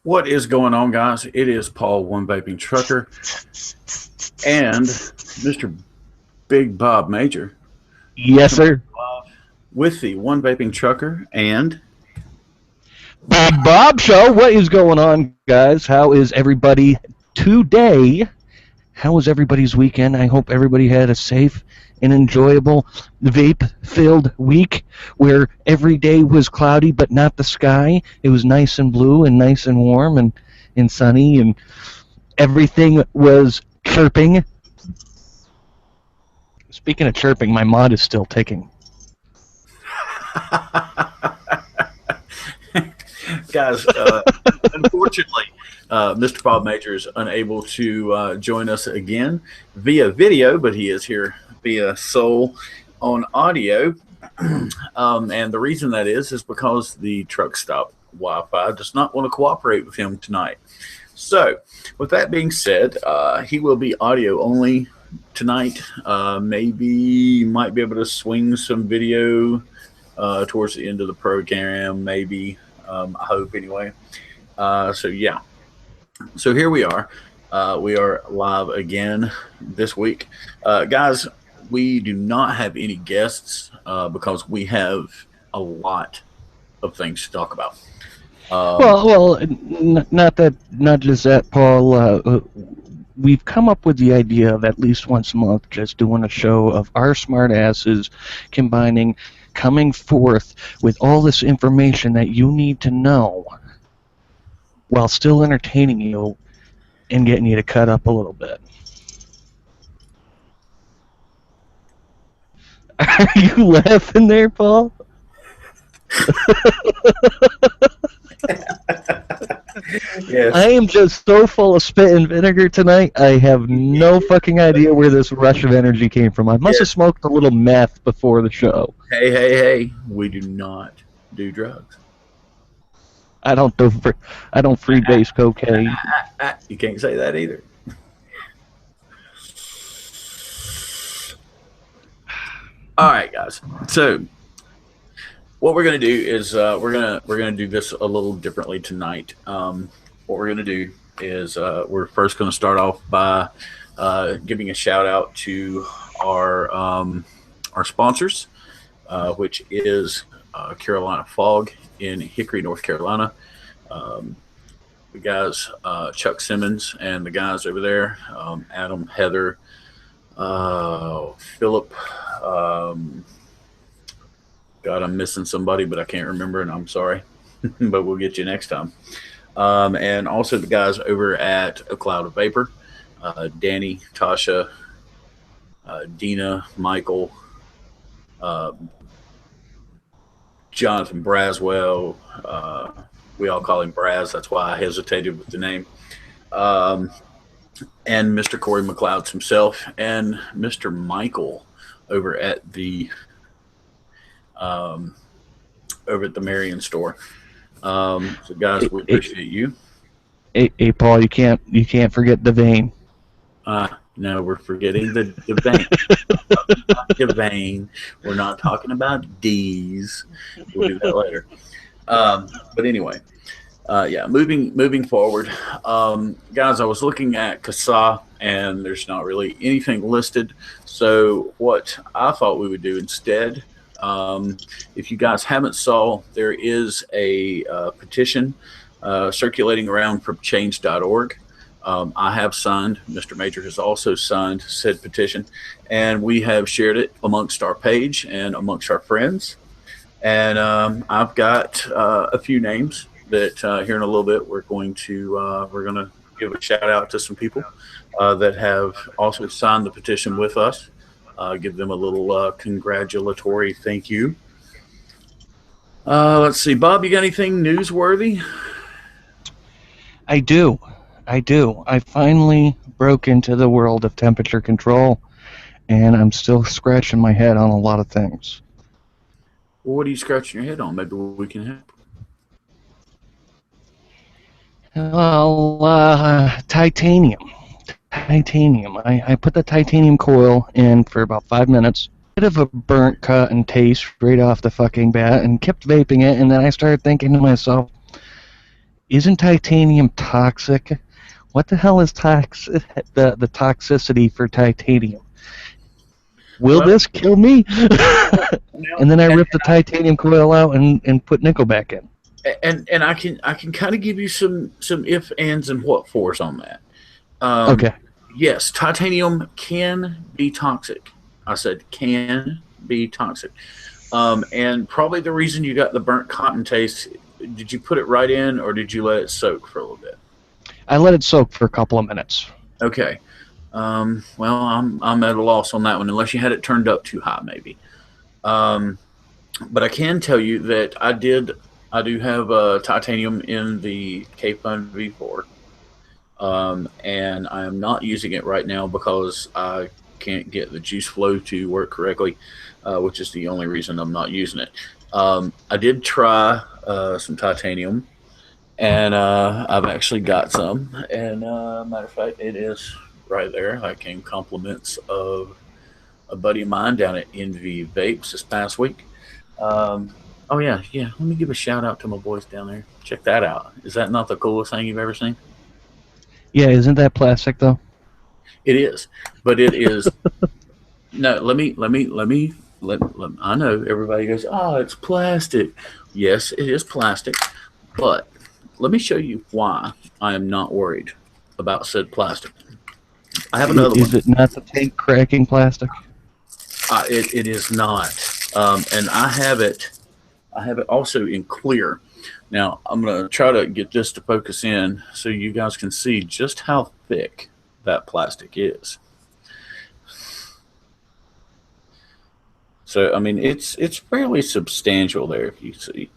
What is going on, guys? It is Paul, 1VapingTrucker, and Mr. Big Bob Major. Yes, sir. With the 1VapingTrucker and Big Bob Show. What is going on, guys? How is everybody today? How was everybody's weekend? I hope everybody had a safe and enjoyable vape-filled week where every day was cloudy but not the sky. It was nice and blue and nice and warm and sunny, and everything was chirping. Speaking of chirping, my mod is still ticking. guys, unfortunately, Mr. Bob Major is unable to join us again via video, but he is here via Soul on audio. And the reason that is because the truck stop Wi-Fi does not want to cooperate with him tonight. So, with that being said, he will be audio only tonight. Maybe might be able to swing some video towards the end of the program, maybe. I hope anyway. So yeah. So here we are. We are live again this week. Guys, we do not have any guests because we have a lot of things to talk about. Not just that, Paul. We've come up with the idea of at least once a month just doing a show of our smart asses coming forth with all this information that you need to know while still entertaining you and getting you to cut up a little bit. Are you laughing there, Paul? Yes. I am just so full of spit and vinegar tonight, I have no fucking idea where this rush of energy came from. I must have smoked a little meth before the show. Hey, we do not do drugs. I don't freebase cocaine. You can't say that either. All right, guys. So what we're going to do is we're gonna do this a little differently tonight. What we're going to do is we're first going to start off by giving a shout out to our sponsors, which is Carolina Fog in Hickory, North Carolina. The guys, Chuck Simmons and the guys over there, Adam, Heather, Philip. God, I'm missing somebody, but I can't remember, and I'm sorry. But we'll get you next time. And also the guys over at A Cloud of Vapor, Danny, Tasha, Dina, Michael, Jonathan Braswell. We all call him Braz. That's why I hesitated with the name. And Mr. Corey McLeod himself, and Mr. Michael over at the Marion store. So guys, we appreciate you. Hey, Paul, you can't forget the vein. No, we're forgetting the vein. The vein. We're not talking about D's. We'll do that later. But anyway, moving forward, guys, I was looking at CASA, and there's not really anything listed. So what I thought we would do instead, if you guys haven't saw, there is a petition circulating around from change.org. I have signed, Mr. Major has also signed said petition, and we have shared it amongst our page and amongst our friends. And I've got a few names that here in a little bit we're going to give a shout out to some people that have also signed the petition with us. Give them a little congratulatory thank you. Let's see, Bob, you got anything newsworthy? I do. I finally broke into the world of temperature control, and I'm still scratching my head on a lot of things. Well, what are you scratching your head on? Maybe we can help. Well, titanium. I put the titanium coil in for about 5 minutes. Bit of a burnt cut and taste right off the fucking bat, and kept vaping it, and then I started thinking to myself, isn't titanium toxic? What the hell is the toxicity for titanium? Will Well, this kill me? now, And then I rip the titanium coil out and put nickel back in. and I can kind of give you some if, ands, and what fors on that. Okay. Yes, titanium can be toxic. I said can be toxic. And probably the reason you got the burnt cotton taste, did you put it right in or did you let it soak for a little bit? I let it soak for a couple of minutes. Okay. Well, I'm at a loss on that one, unless you had it turned up too high, maybe. Um, but I can tell you that I do have titanium in the K-Fun V4, and I am not using it right now because I can't get the juice flow to work correctly, which is the only reason I'm not using it. I did try some titanium, and I've actually got some. And matter of fact, it is right there. I came compliments of a buddy of mine down at 1Vapes this past week. Oh yeah, yeah. Let me give a shout out to my boys down there. Check that out. Is that not the coolest thing you've ever seen? Yeah, isn't that plastic though? It is, but it is. No, let. I know everybody goes, "Oh, it's plastic." Yes, it is plastic, but let me show you why I am not worried about said plastic. I have another Is one. it not the tank cracking plastic? It is not, and I have it. I have it also in clear. Now I'm gonna try to get this to focus in so you guys can see just how thick that plastic is. So I mean, it's fairly substantial there, if you see,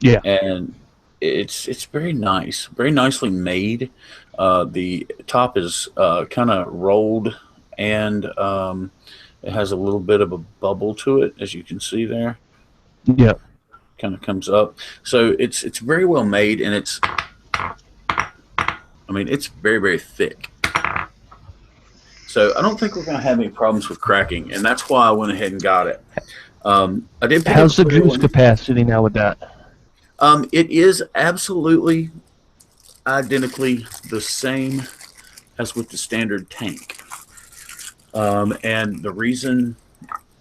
Yeah. and it's very nice, very nicely made. The top is kind of rolled, and it has a little bit of a bubble to it, as you can see there. Yeah. Kind of comes up, so it's very well made, and I mean, it's very thick. So I don't think we're going to have any problems with cracking, and that's why I went ahead and got it. I did pick up a How's the clear juice one. capacity now with that? It is absolutely identically the same as with the standard tank. And the reason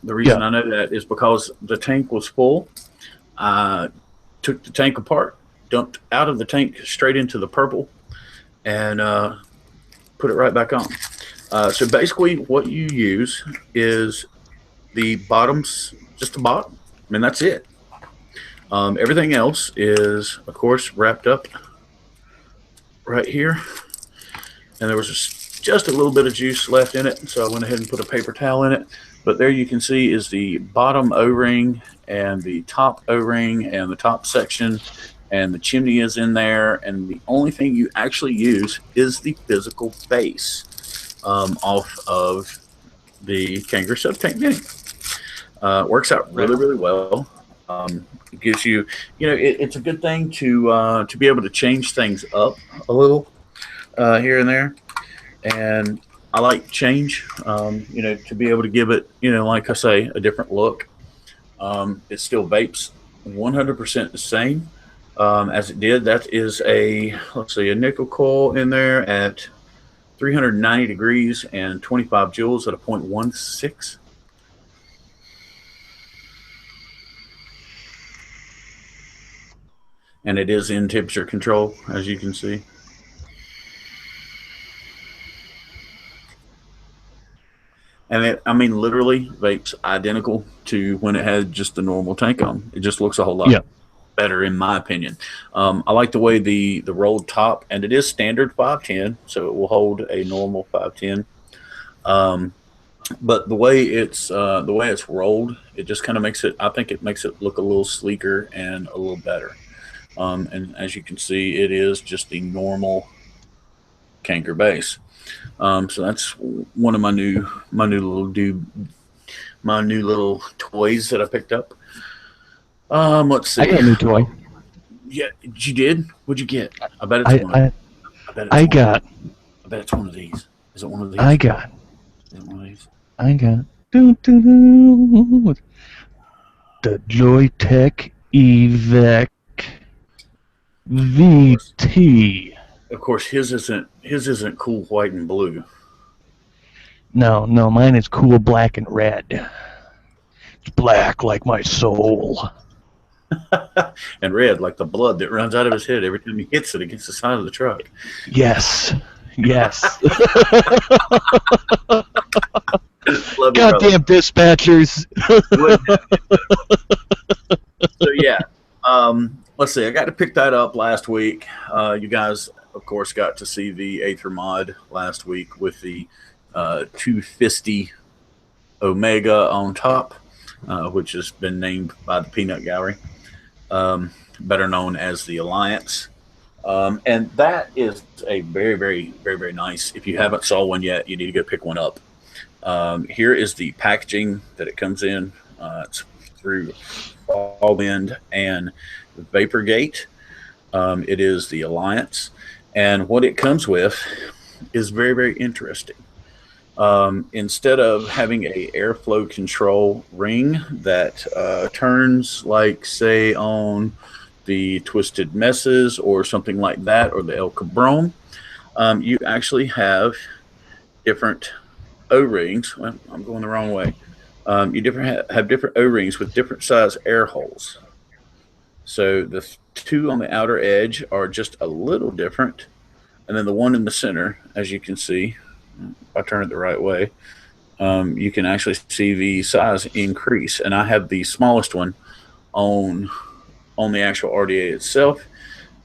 Yeah. I know that is because the tank was full. I took the tank apart, dumped out of the tank straight into the purple, and put it right back on. So basically, what you use is the bottoms, just the bottom. I mean, that's it. Everything else is, of course, wrapped up right here. And there was just a little bit of juice left in it, so I went ahead and put a paper towel in it. But there you can see is the bottom O-ring and the top O-ring and the top section, and the chimney is in there. And the only thing you actually use is the physical base off of the Kangaroo Sub Tank Mini. Works out really well. It gives you, it's a good thing to be able to change things up a little here and there. And I like change, to be able to give it, like I say, a different look. It still vapes 100% the same as it did. That is let's see, a nickel coil in there at 390 degrees and 25 joules at a 0.16. And it is in temperature control, as you can see. And I mean, literally vapes identical to when it had just the normal tank on. It just looks a whole lot Yeah. better, in my opinion. I like the way the rolled top, and it is standard 510, so it will hold a normal 510. But the way it's rolled, it just kind of makes it. I think it makes it look a little sleeker and a little better. And as you can see, it is just the normal Kanker base. So that's one of my new little toys that I picked up. Let's see. I got a new toy. Yeah, you did. What'd you get? I bet it's one. I I bet it's I one. got I bet it's one of these. Is it one of these? I got Is it one of these? I got doo, doo, doo, the Joytech Evec VT. Of course, his isn't cool white and blue. No, mine is cool black and red. It's black like my soul. And red, like the blood that runs out of his head every time he hits it against the side of the truck. Yes. Yes. Love you, Goddamn dispatchers. So yeah, let's see. I got to pick that up last week. You guys, of course, got to see the Aether mod last week with the 250 Omega on top, which has been named by the Peanut Gallery, better known as the Alliance. And that is a very, very, very, very nice. If you haven't saw one yet, you need to go pick one up. Here is the packaging that it comes in. It's through Allwind and Vaporgate. It is the Alliance. And what it comes with is very, very interesting. Instead of having a airflow control ring that turns like, say, on the Twisted Messes or something like that, or the El Cabron, you actually have different O-rings. Well, I'm going the wrong way. You have different O-rings with different size air holes. So the two on the outer edge are just a little different, and then the one in the center, as you can see, if I turn it the right way, you can actually see the size increase. And I have the smallest one on the actual RDA itself,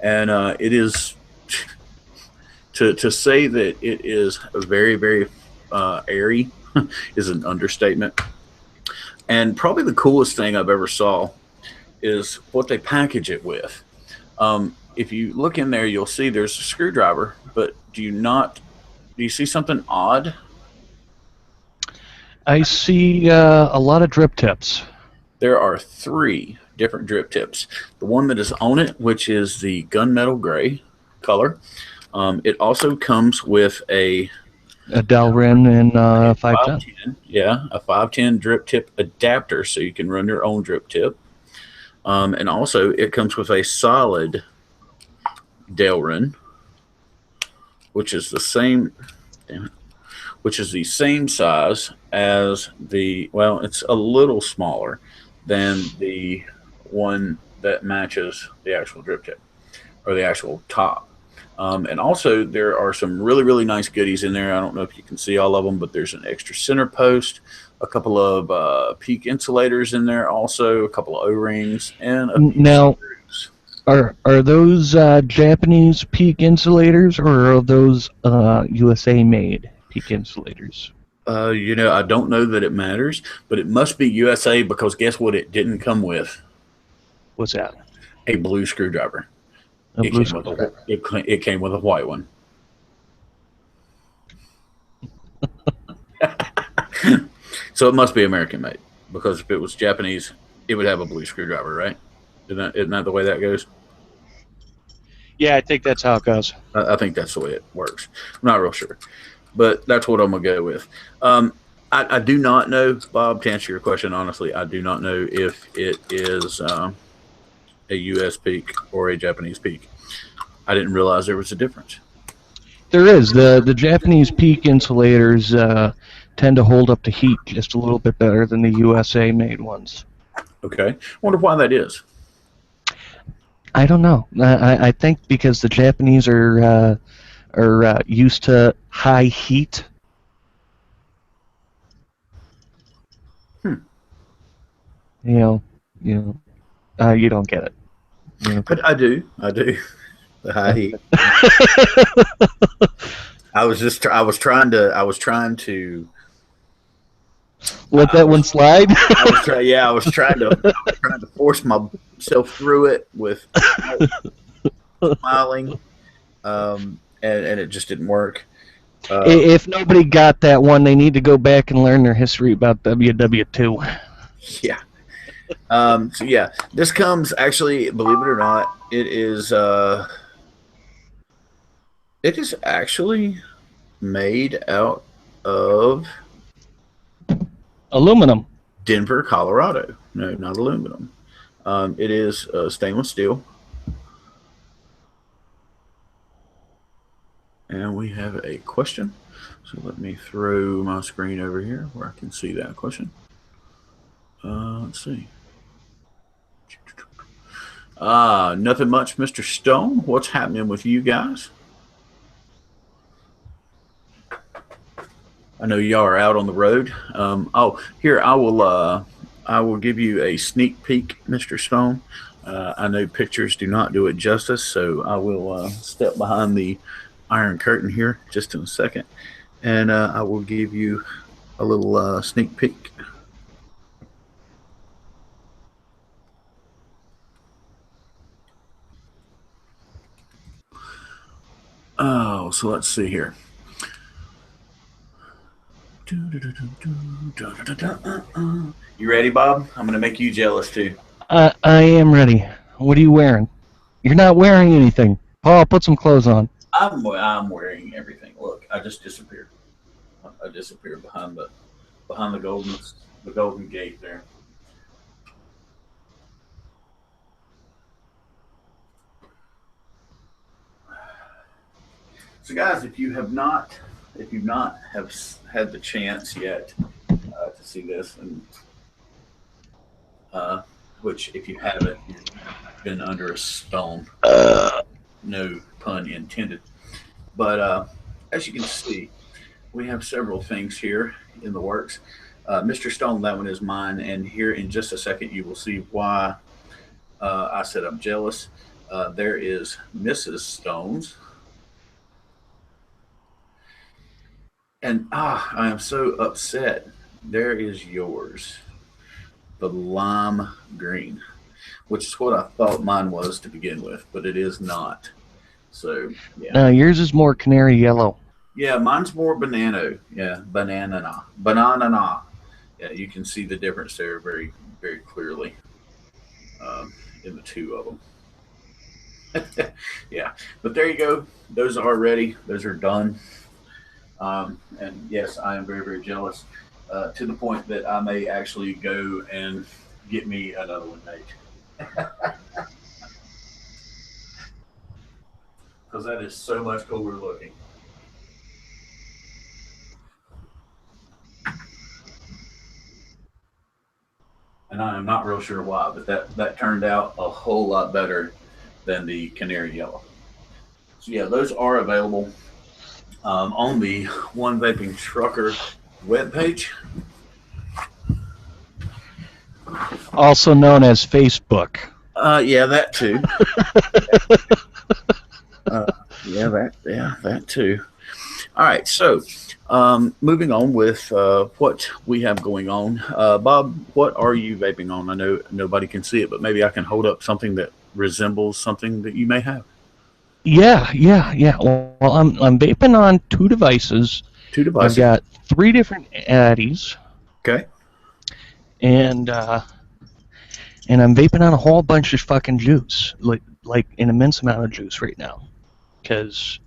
and it is to say that it is very, very airy is an understatement. And probably the coolest thing I've ever saw is what they package it with. If you look in there, you'll see there's a screwdriver, but do you see something odd? I see a lot of drip tips. There are 3 different drip tips. The one that is on it, which is the gunmetal gray color. It also comes with a Delrin and 510. Yeah, a 510 drip tip adapter, so you can run your own drip tip. And also, it comes with a solid Delrin, which is the same. Which is the same size as it's a little smaller than the one that matches the actual drip tip or the actual top. And also, there are some really, really nice goodies in there. I don't know if you can see all of them, but there's an extra center post, a couple of peak insulators in there, also a couple of O-rings, and a few screws. Are those Japanese peak insulators, or are those USA made peak insulators? I don't know that it matters, but it must be USA, because guess what it didn't come with? What's that? A blue screwdriver. It came with a white one. So it must be American made, because if it was Japanese, it would have a blue screwdriver, right? Isn't that the way that goes? Yeah, I think that's how it goes. I think that's the way it works. I'm not real sure, but that's what I'm going to go with. I do not know, Bob, to answer your question honestly, I do not know if it is a U.S. peak or a Japanese peak. I didn't realize there was a difference. There is. The Japanese peak insulators tend to hold up to heat just a little bit better than the USA made ones. Okay. Wonder why that is. I don't know. I think because the Japanese are used to high heat. You don't get it. But I do. The high heat. I was trying to let that one slide. I was trying to force myself through it with smiling, and it just didn't work. If nobody got that one, they need to go back and learn their history about WW2. Yeah. So yeah, this comes actually, believe it or not, it is actually made out of aluminum. Denver, Colorado. No, not aluminum. It is stainless steel. And we have a question. So let me throw my screen over here where I can see that question. Let's see. Nothing much, Mr. Stone. What's happening with you guys? I know y'all are out on the road. Here I will give you a sneak peek, Mr. Stone. I know pictures do not do it justice, so I will step behind the iron curtain here just in a second, and I will give you a little sneak peek. Oh, so let's see here. You ready, Bob? I'm going to make you jealous too. I am ready. What are you wearing? You're not wearing anything. Paul, put some clothes on. I'm wearing everything. Look, I just disappeared. I disappeared behind the golden gate there. So, guys, if you've not have had the chance yet to see this, and which if you haven't, you've been under a stone. No pun intended. But as you can see, we have several things here in the works. Mr. Stone, that one is mine, and here in just a second you will see why I said I'm jealous. There is Mrs. Stone's, and I am so upset. There is yours, the lime green, which is what I thought mine was to begin with, but it is not. So yeah, Yours is more canary yellow. yeah, mine's more banana. Yeah, banana. Yeah, you can see the difference there very very clearly in the two of them. Yeah, but there you go. Those are ready. Those are done. And yes, I am very very jealous to the point that I may actually go and get me another one made because that is so much cooler looking. And I am not real sure why, but that turned out a whole lot better than the canary yellow. So yeah, those are available on the One Vaping Trucker webpage. Also known as Facebook. Yeah, that too. uh, that too. All right, so moving on with what we have going on. Bob, what are you vaping on? I know nobody can see it, but maybe I can hold up something that resembles something that you may have. Yeah. Well, I'm vaping on two devices. Two I've devices. got three different Addies, Okay. and I'm vaping on a whole bunch of fucking juice, like an immense amount of juice right now, because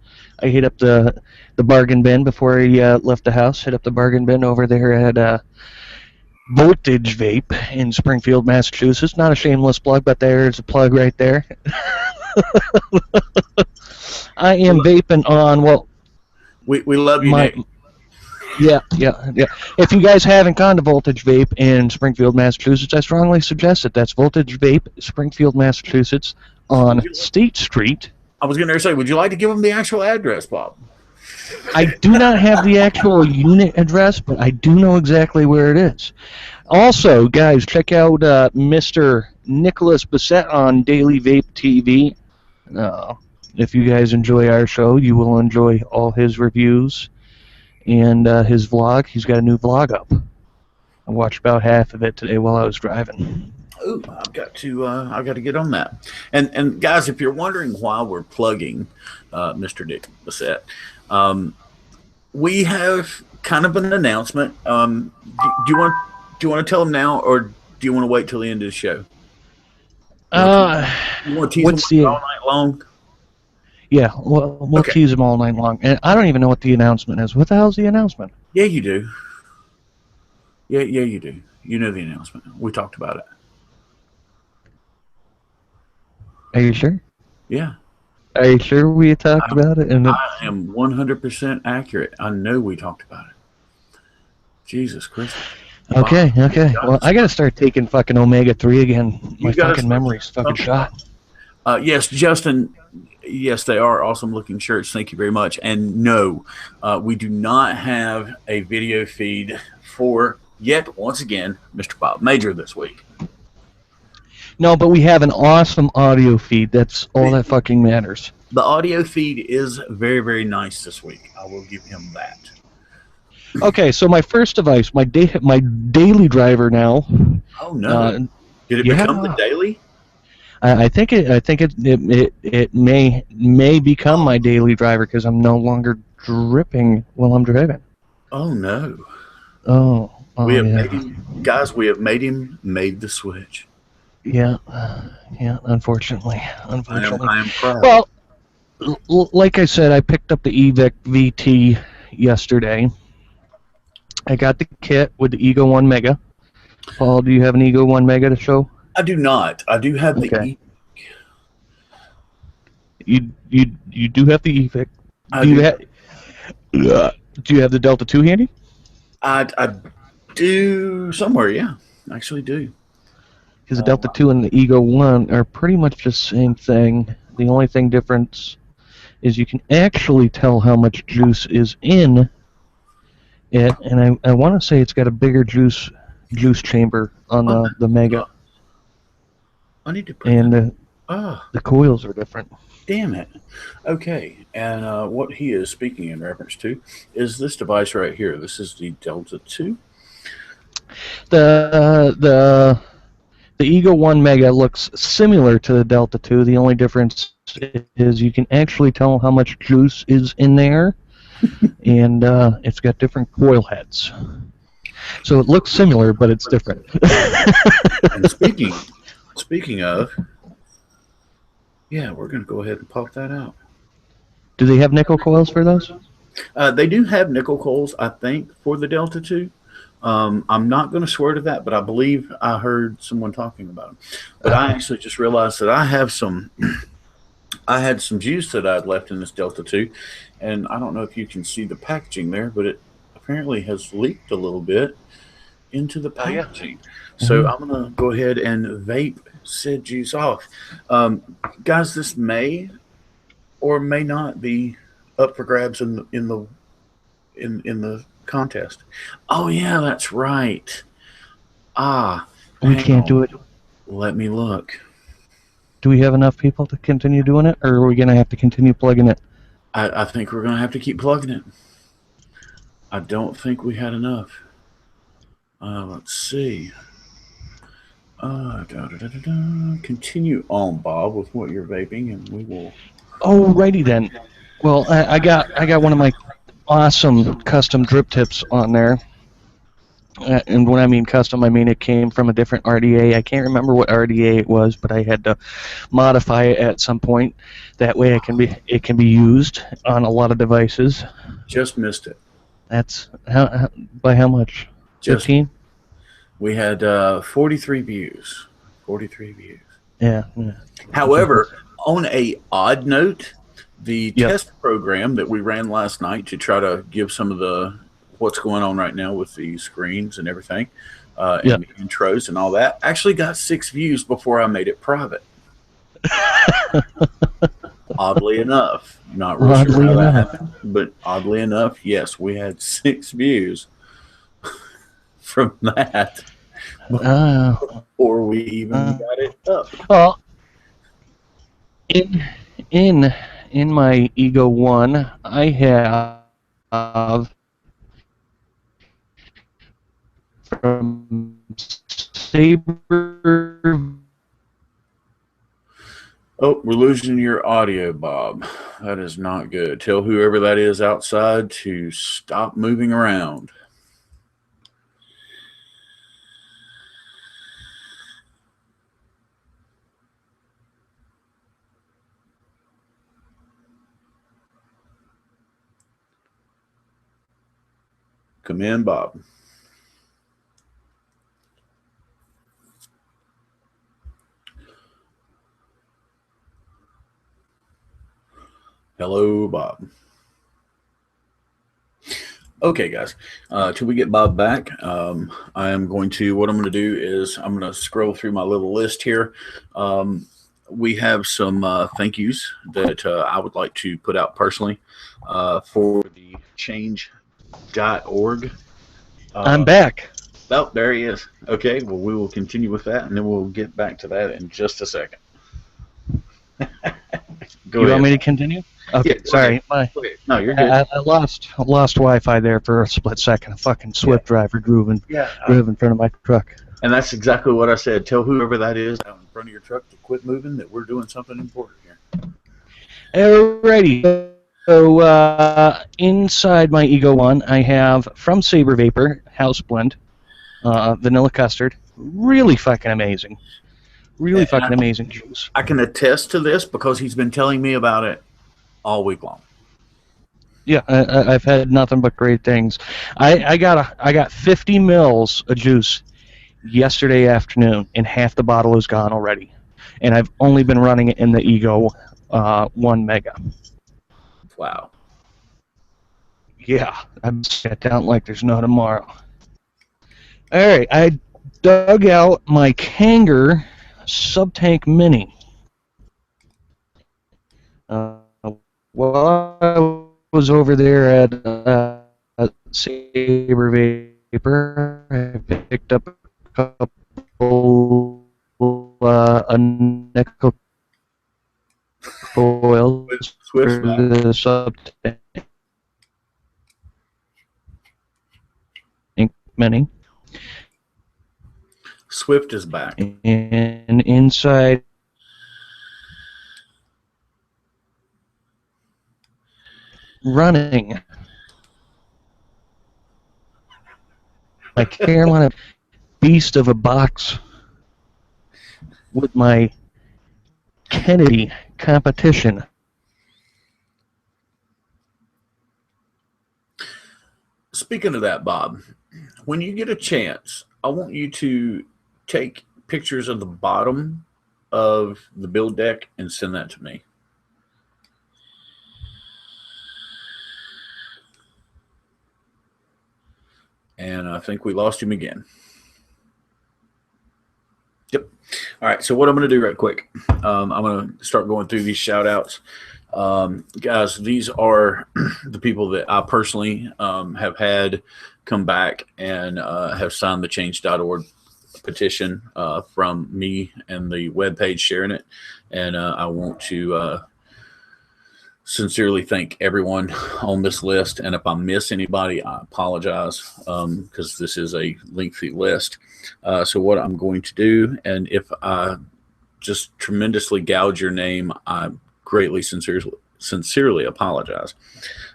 I hit up the bargain bin before I left the house. Hit up the bargain bin over there at Voltage Vape in Springfield, Massachusetts. Not a shameless plug, but there's a plug right there. I am vaping on, well, We love you, Nick. Yeah. If you guys haven't gone to Voltage Vape in Springfield, Massachusetts, I strongly suggest it. That's Voltage Vape, Springfield, Massachusetts, on State Street. I was going to say, would you like to give them the actual address, Bob? I do not have the actual unit address, but I do know exactly where it is. Also, guys, check out Mr. Nicholas Bissett on Daily Vape TV. If you guys enjoy our show, you will enjoy all his reviews and his vlog. He's got a new vlog up. I watched about half of it today while I was driving. Oh, I've got to get on that. And guys, if you're wondering why we're plugging Mr. Nick Bissett, we have kind of an announcement. Do you want to tell them now, or do you want to wait till the end of the show? You want to tease them all night long? Yeah, we'll tease them all night long. And I don't even know what the announcement is. What the hell's the announcement? Yeah, you do. Yeah, you do. You know the announcement. We talked about it. Are you sure? Yeah. Are you sure we talked about it? And I am 100% accurate. I know we talked about it. Jesus Christus. Bob, okay, okay. Well, I gotta start taking fucking omega-3 again. My you got to fucking switch memory's fucking something up. shot. Yes, Justin. Yes, they are awesome looking shirts. Thank you very much. And no, we do not have a video feed for yet. Once again, Mr. Bob Major this week. No, but we have an awesome audio feed. That's all that fucking matters. The audio feed is very, very nice this week. I will give him that. Okay, so my first device, my daily driver now. Oh no! Did it become the Yeah, daily? I think it may become my daily driver because I'm no longer dripping while I'm driving. Oh no! Oh, We oh have made yeah, him, guys. We have made the switch. yeah, yeah. Unfortunately. I am proud. Well, like I said, I picked up the eVic VT yesterday. I got the kit with the Ego 1 Mega. Paul, do you have an Ego 1 Mega to show? I do not. I do have the Okay. E. You do have the eVic. I Do you do. have do you have the Delta 2 handy? I do somewhere. Yeah, I actually do. Because the Delta 2 and the Ego 1 are pretty much the same thing. The only thing difference is you can actually tell how much juice is in it, and I want to say it's got a bigger juice chamber on the Mega, I need to put and that. Oh, the coils are different. damn it. Okay, and what he is speaking in reference to is this device right here. This is the Delta 2. The Ego 1 Mega looks similar to the Delta 2. The only difference is you can actually tell how much juice is in there, and it's got different coil heads. So it looks similar, but it's different. And speaking of, yeah, we're going to go ahead and pop that out. Do they have nickel coils for those? They do have nickel coils, I think, for the Delta 2. I'm not going to swear to that, but I believe I heard someone talking about them. But I actually just realized that I have some. I had some juice that I'd left in this Delta 2, and I don't know if you can see the packaging there, but it apparently has leaked a little bit into the packaging. So I'm going to go ahead and vape said juice off. Guys, this may or may not be up for grabs in the contest. Oh yeah, that's right. Ah, We hang can't on. do it. Let me look. Do we have enough people to continue doing it, or are we going to have to continue plugging it? I think we're gonna have to keep plugging it. I don't think we had enough. Let's see. Continue on, Bob, with what you're vaping, and we will. Alrighty then. Well, I got one of my awesome custom drip tips on there. And when I mean custom, I mean it came from a different RDA. I can't remember what RDA it was, but I had to modify it at some point. That way, it can be used on a lot of devices. Just missed it. That's by how much? 15? We had 43 views. 43 views. Yeah. However, on a odd note, the Yep. test program that we ran last night to try to give some of the what's going on right now with the screens and everything, and the intros and all that, actually got 6 views before I made it private. Oddly enough, not real sure how that happened, but oddly enough, yes, we had 6 views from that before we even got it up. Well, in my Ego 1, I have from Saber. Oh, we're losing your audio, Bob. That is not good. Tell whoever that is outside to stop moving around. Come in, Bob. Hello, Bob. Okay, guys. Till we get Bob back, I am going to. What I'm going to do is I'm going to scroll through my little list here. Um, we have some thank yous that I would like to put out personally for the change.org. I'm Uh, back. oh, there he is. Okay, well, we will continue with that, and then we'll get back to that in just a second. Go You want ahead. me to continue? Yeah, Okay, go ahead. sorry. Go ahead. No, you're good. I lost Wi-Fi there for a split second. A fucking Swift driver drove in front of my truck. And that's exactly what I said. Tell whoever that is out in front of your truck to quit moving, that we're doing something important here. Alrighty. So inside my Ego One, I have from Saber Vapor House Blend, vanilla custard. Really fucking amazing. Really fucking amazing juice. I can attest to this because he's been telling me about it all week long. Yeah, I've had nothing but great things. I got 50 mils of juice yesterday afternoon, and half the bottle is gone already. And I've only been running it in the Ego 1 Mega. Wow. Yeah, I'm sat down like there's no tomorrow. All right, I dug out my Kanger Subtank Mini. While I was over there at Saber Vapor, I picked up a couple a nickel coils for the Subtank Mini. Swift is back. And inside running my Carolina beast of a box with my Kennedy competition. Speaking of that, Bob, when you get a chance, I want you to take pictures of the bottom of the build deck and send that to me. And I think we lost him again. Yep. All right. So what I'm going to do right quick, I'm going to start going through these shout outs. Guys, these are the people that I personally have had come back and have signed the change.org petition from me and the webpage sharing it. And I want to sincerely thank everyone on this list. And if I miss anybody, I apologize because this is a lengthy list. So what I'm going to do, and if I just tremendously gouge your name, I greatly sincerely apologize.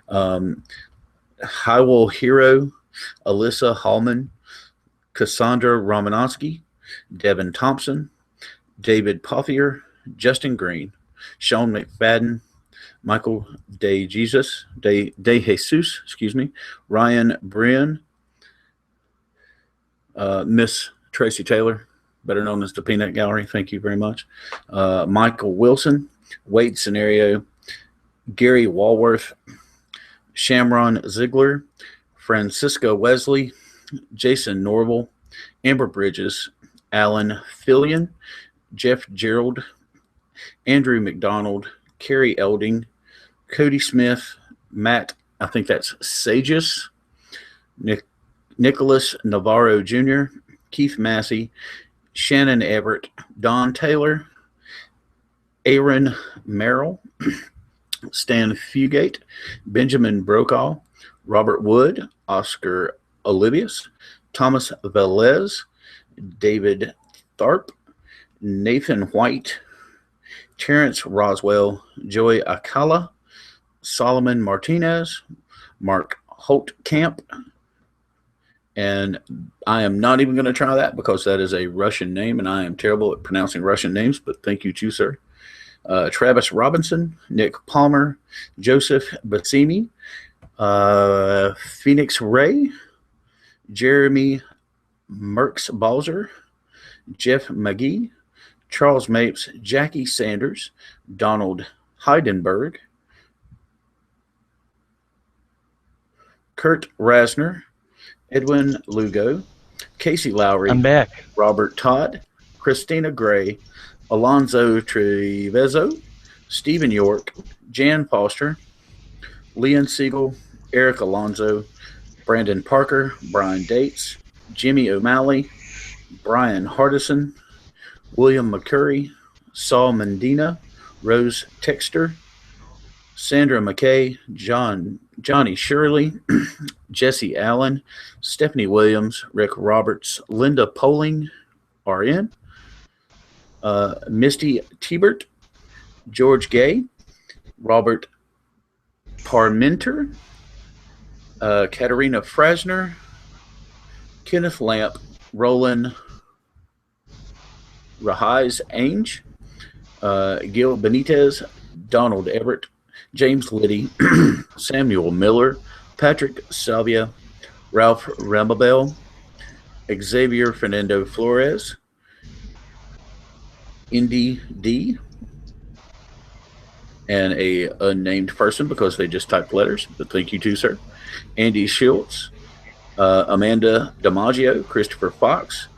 Hywell Hero, Alyssa Hallman, Cassandra Romanowski, Devin Thompson, David Pothier, Justin Green, Sean McFadden, Michael De Jesus, excuse me, Ryan Brien, Miss Tracy Taylor, better known as the Peanut Gallery. Thank you very much. Michael Wilson, Wade Scenario, Gary Walworth, Shamron Ziegler, Francisco Wesley, Jason Norval, Amber Bridges, Alan Fillion, Jeff Gerald, Andrew McDonald, Carrie Elding, Cody Smith, Matt, I think that's Sages, Nicholas Navarro Jr., Keith Massey, Shannon Everett, Don Taylor, Aaron Merrill, Stan Fugate, Benjamin Brokaw, Robert Wood, Oscar Olivius, Thomas Velez, David Tharp, Nathan White, Terrence Roswell, Joey Akala, Solomon Martinez, Mark Holtkamp, and I am not even going to try that because that is a Russian name, and I am terrible at pronouncing Russian names, but thank you too, sir. Travis Robinson, Nick Palmer, Joseph Bassini, Phoenix Ray, Jeremy Merks Balzer, Jeff McGee, Charles Mapes, Jackie Sanders, Donald Heidenberg, Kurt Rasner, Edwin Lugo, Casey I'm Lowry, back. Robert Todd, Christina Gray, Alonzo Trevezo, Stephen York, Jan Foster, Leon Siegel, Eric Alonzo, Brandon Parker, Brian Dates, Jimmy O'Malley, Brian Hardison, William McCurry, Saul Mendina, Rose Texter, Sandra McKay, Johnny Shirley, Jesse Allen, Stephanie Williams, Rick Roberts, Linda Poling, RN, Misty Tebert, George Gay, Robert Parmenter, Katerina Frasner, Kenneth Lamp, Roland Rahais Ainge, Gil Benitez, Donald Everett, James Liddy, Samuel Miller, Patrick Salvia, Ralph Ramabel, Xavier Fernando Flores, Indy D, and a unnamed person because they just typed letters, but thank you too, sir. Andy Schultz, Amanda DiMaggio, Christopher Fox,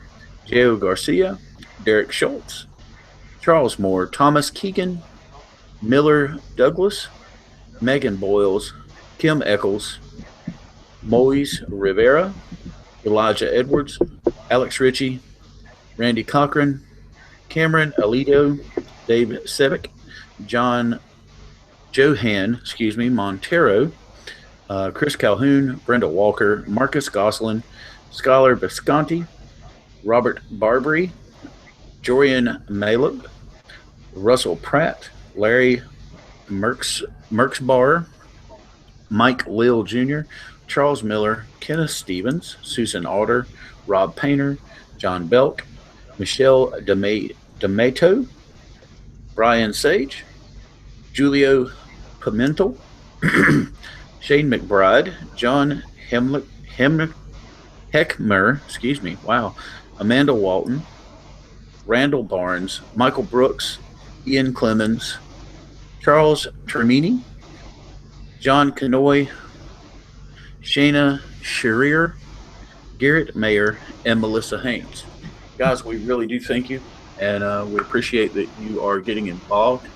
Joe Garcia, Derek Schultz, Charles Moore, Thomas Keegan, Miller Douglas, Megan Boyles, Kim Eccles, Moise Rivera, Elijah Edwards, Alex Ritchie, Randy Cochran, Cameron Alito, Dave Sevick, John Montero, Chris Calhoun, Brenda Walker, Marcus Goslin, Skylar Visconti, Robert Barbary, Jorian Maleb, Russell Pratt, Larry Merksbar, Mike Lill Jr., Charles Miller, Kenneth Stevens, Susan Alder, Rob Painter, John Belk, Michelle D'Amato, Brian Sage, Julio Pimentel, Shane McBride, John Heckmer, wow, Amanda Walton, Randall Barnes, Michael Brooks, Ian Clemens, Charles Termini, John Canoy, Shayna Shearer, Garrett Mayer, and Melissa Haynes. Guys, we really do thank you, and we appreciate that you are getting involved.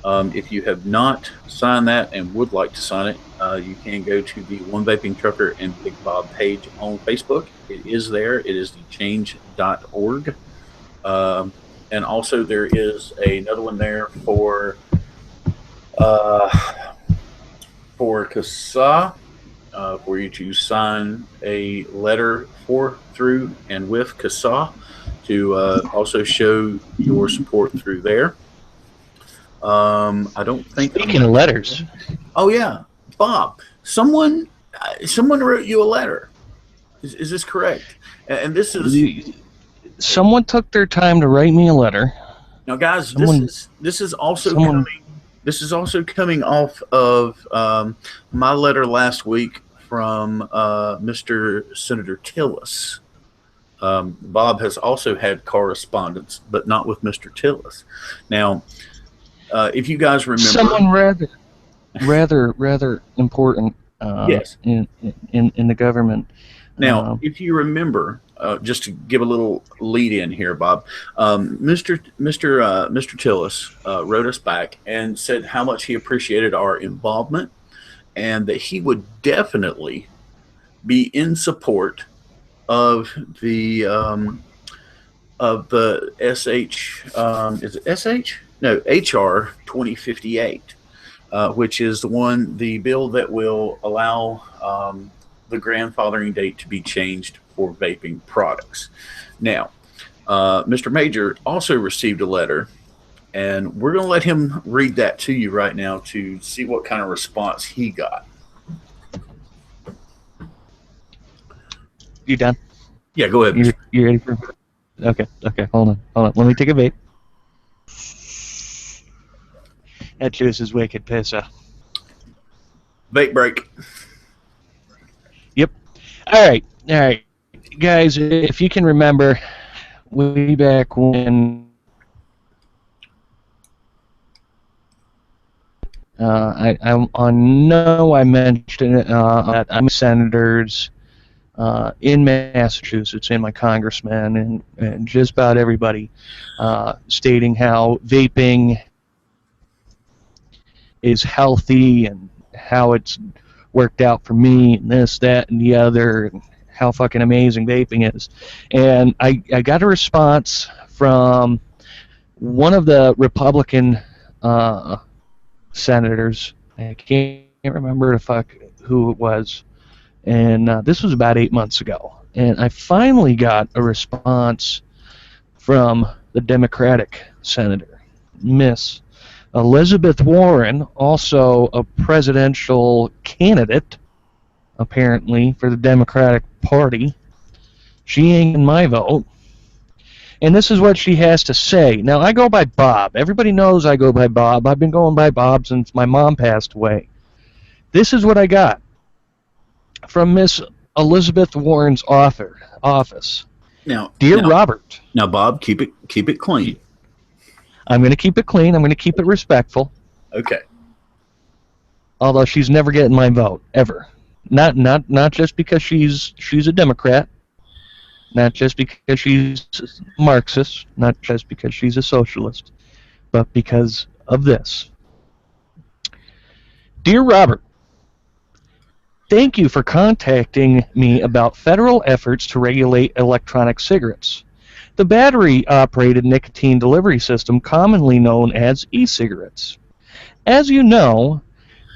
If you have not signed that and would like to sign it, you can go to the One Vaping Trucker and Big Bob page on Facebook. It is there. It is thechange.org. And also there is another one there for CASA, for you to sign a letter for, through, and with CASA to also show your support through there. I don't think. Speaking of letters. Oh yeah, Bob. Someone wrote you a letter. Is this correct? And this is. Someone took their time to write me a letter. Now, guys, this is also coming off of my letter last week from Mr. Senator Tillis. Bob has also had correspondence, but not with Mr. Tillis. Now, if you guys remember, someone rather important. Yes. In the government. Now, if you remember, just to give a little lead in here, Bob, Mr. Tillis wrote us back and said how much he appreciated our involvement and that he would definitely be in support of the SH. Is it SH? No, HR 2058, which is the bill that will allow the grandfathering date to be changed for vaping products. Now, Mr. Major also received a letter, and we're going to let him read that to you right now to see what kind of response he got. You done? Yeah, go ahead. You ready for? Okay. Hold on. Let me take a vape. That juice is wicked pissa. Vape break. Yep. All right, guys. If you can remember, way back when I mentioned it, that I'm senators in Massachusetts and my congressmen and just about everybody stating how vaping is healthy and how it's worked out for me and this, that, and the other, and how fucking amazing vaping is. And I got a response from one of the Republican senators. I can't remember who it was. And this was about 8 months ago. And I finally got a response from the Democratic senator, Miss Elizabeth Warren, also a presidential candidate, apparently, for the Democratic Party. She ain't in my vote. And this is what she has to say. Now, I go by Bob. Everybody knows I go by Bob. I've been going by Bob since my mom passed away. This is what I got from Miss Elizabeth Warren's office. Dear Robert. Now, Bob, keep it clean. I'm going to keep it clean. I'm going to keep it respectful. Okay. Although she's never getting my vote, ever. Not just because she's a Democrat. Not just because she's Marxist. Not just because she's a socialist. But because of this. Dear Robert, thank you for contacting me about federal efforts to regulate electronic cigarettes. The battery-operated nicotine delivery system, commonly known as e-cigarettes. As you know,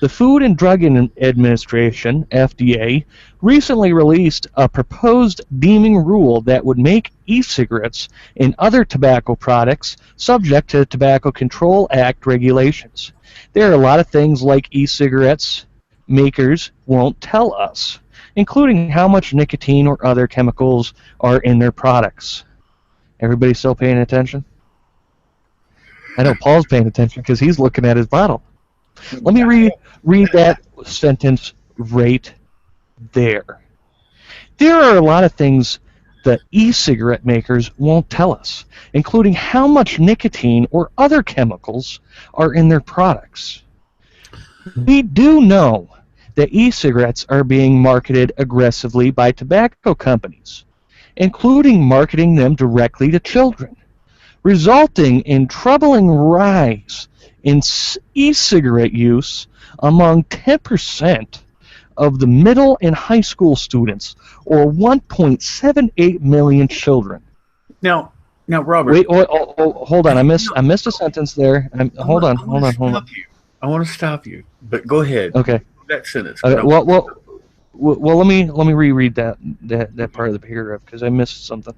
the Food and Drug Administration, FDA, recently released a proposed deeming rule that would make e-cigarettes and other tobacco products subject to the Tobacco Control Act regulations. There are a lot of things like e-cigarettes makers won't tell us, including how much nicotine or other chemicals are in their products. Everybody still paying attention? I know Paul's paying attention because he's looking at his bottle. Let me read that sentence right there. There are a lot of things that e-cigarette makers won't tell us, including how much nicotine or other chemicals are in their products. We do know that e-cigarettes are being marketed aggressively by tobacco companies, including marketing them directly to children, resulting in troubling rise in e-cigarette use among 10% of the middle and high school students, or 1.78 million children. Now, Robert. Wait, hold on. I missed a sentence there. Hold on. I want to stop you, but go ahead. Okay. That sentence. Okay, well, let me reread that part of the paragraph because I missed something.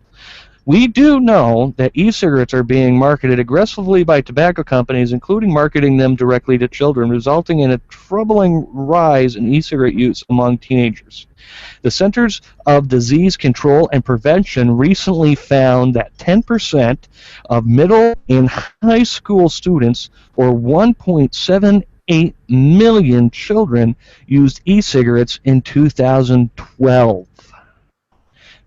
We do know that e-cigarettes are being marketed aggressively by tobacco companies, including marketing them directly to children, resulting in a troubling rise in e-cigarette use among teenagers. The Centers of Disease Control and Prevention recently found that 10% of middle and high school students, or 1.78 million children, used e-cigarettes in 2012.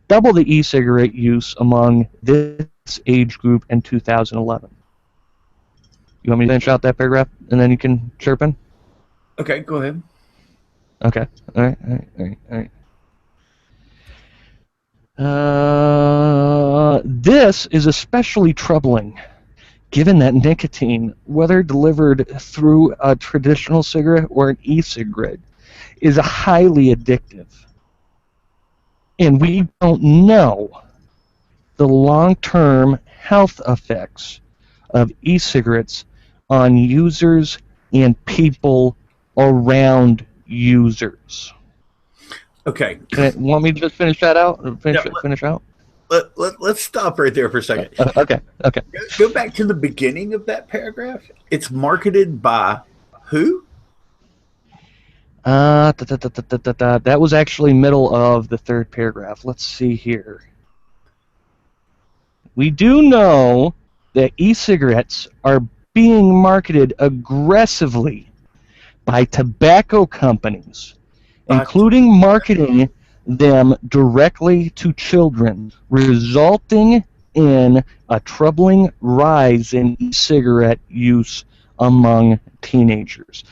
Double the e-cigarette use among this age group in 2011. You want me to finish out that paragraph, and then you can chirp in? Okay, go ahead. Okay. All right. This is especially troubling, given that nicotine, whether delivered through a traditional cigarette or an e-cigarette, is highly addictive. And we don't know the long-term health effects of e-cigarettes on users and people around users. Okay. Want me to just finish that out? Finish out? Let's stop right there for a second. Okay. Go back to the beginning of that paragraph. It's marketed by who? That was actually middle of the third paragraph. Let's see here. We do know that e-cigarettes are being marketed aggressively by tobacco companies, including marketing them directly to children, resulting in a troubling rise in e-cigarette use among teenagers.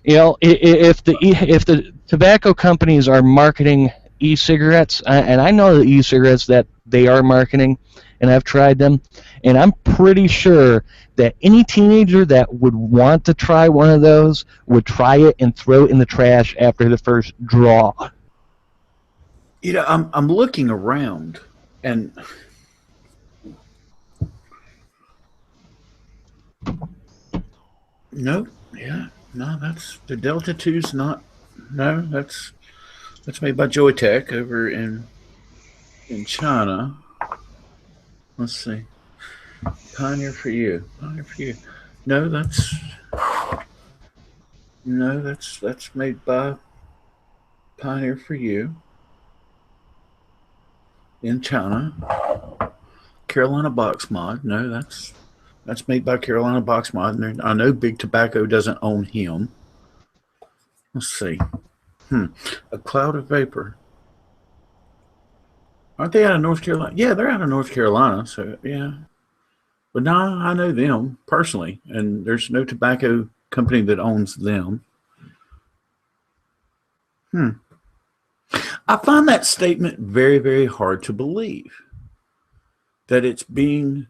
You know, if the tobacco companies are marketing e-cigarettes, and I know the e-cigarettes that they are marketing, and I've tried them, and I'm pretty sure that any teenager that would want to try one of those would try it and throw it in the trash after the first draw. You know, I'm looking around, and no, yeah, no, that's the Delta 2's not. No, that's made by Joytech over in China. Let's see, Pioneer for you, Pioneer for you. No, that's made by Pioneer for you in China. Carolina Box Mod. No, that's made by Carolina Box Mod. And I know Big Tobacco doesn't own him. Let's see. A cloud of vapor. Aren't they out of North Carolina? Yeah, they're out of North Carolina. So yeah, but no, I know them personally, and there's no tobacco company that owns them. I find that statement very, very hard to believe that it's being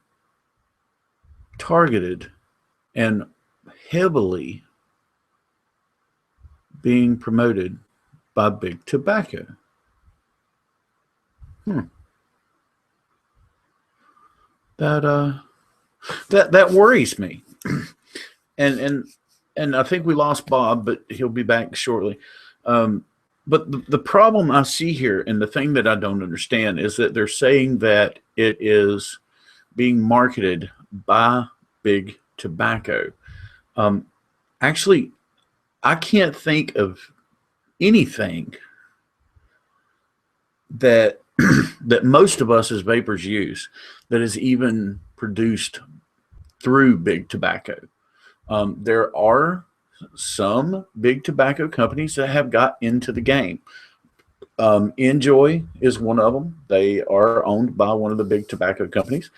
targeted and heavily being promoted by Big Tobacco. That worries me, and I think we lost Bob, but he'll be back shortly. But the problem I see here, and the thing that I don't understand, is that they're saying that it is being marketed by Big Tobacco. Actually, I can't think of anything that that most of us as vapors use that is even produced through Big Tobacco. There are some Big Tobacco companies that have got into the game. Enjoy is one of them. They are owned by one of the Big Tobacco companies.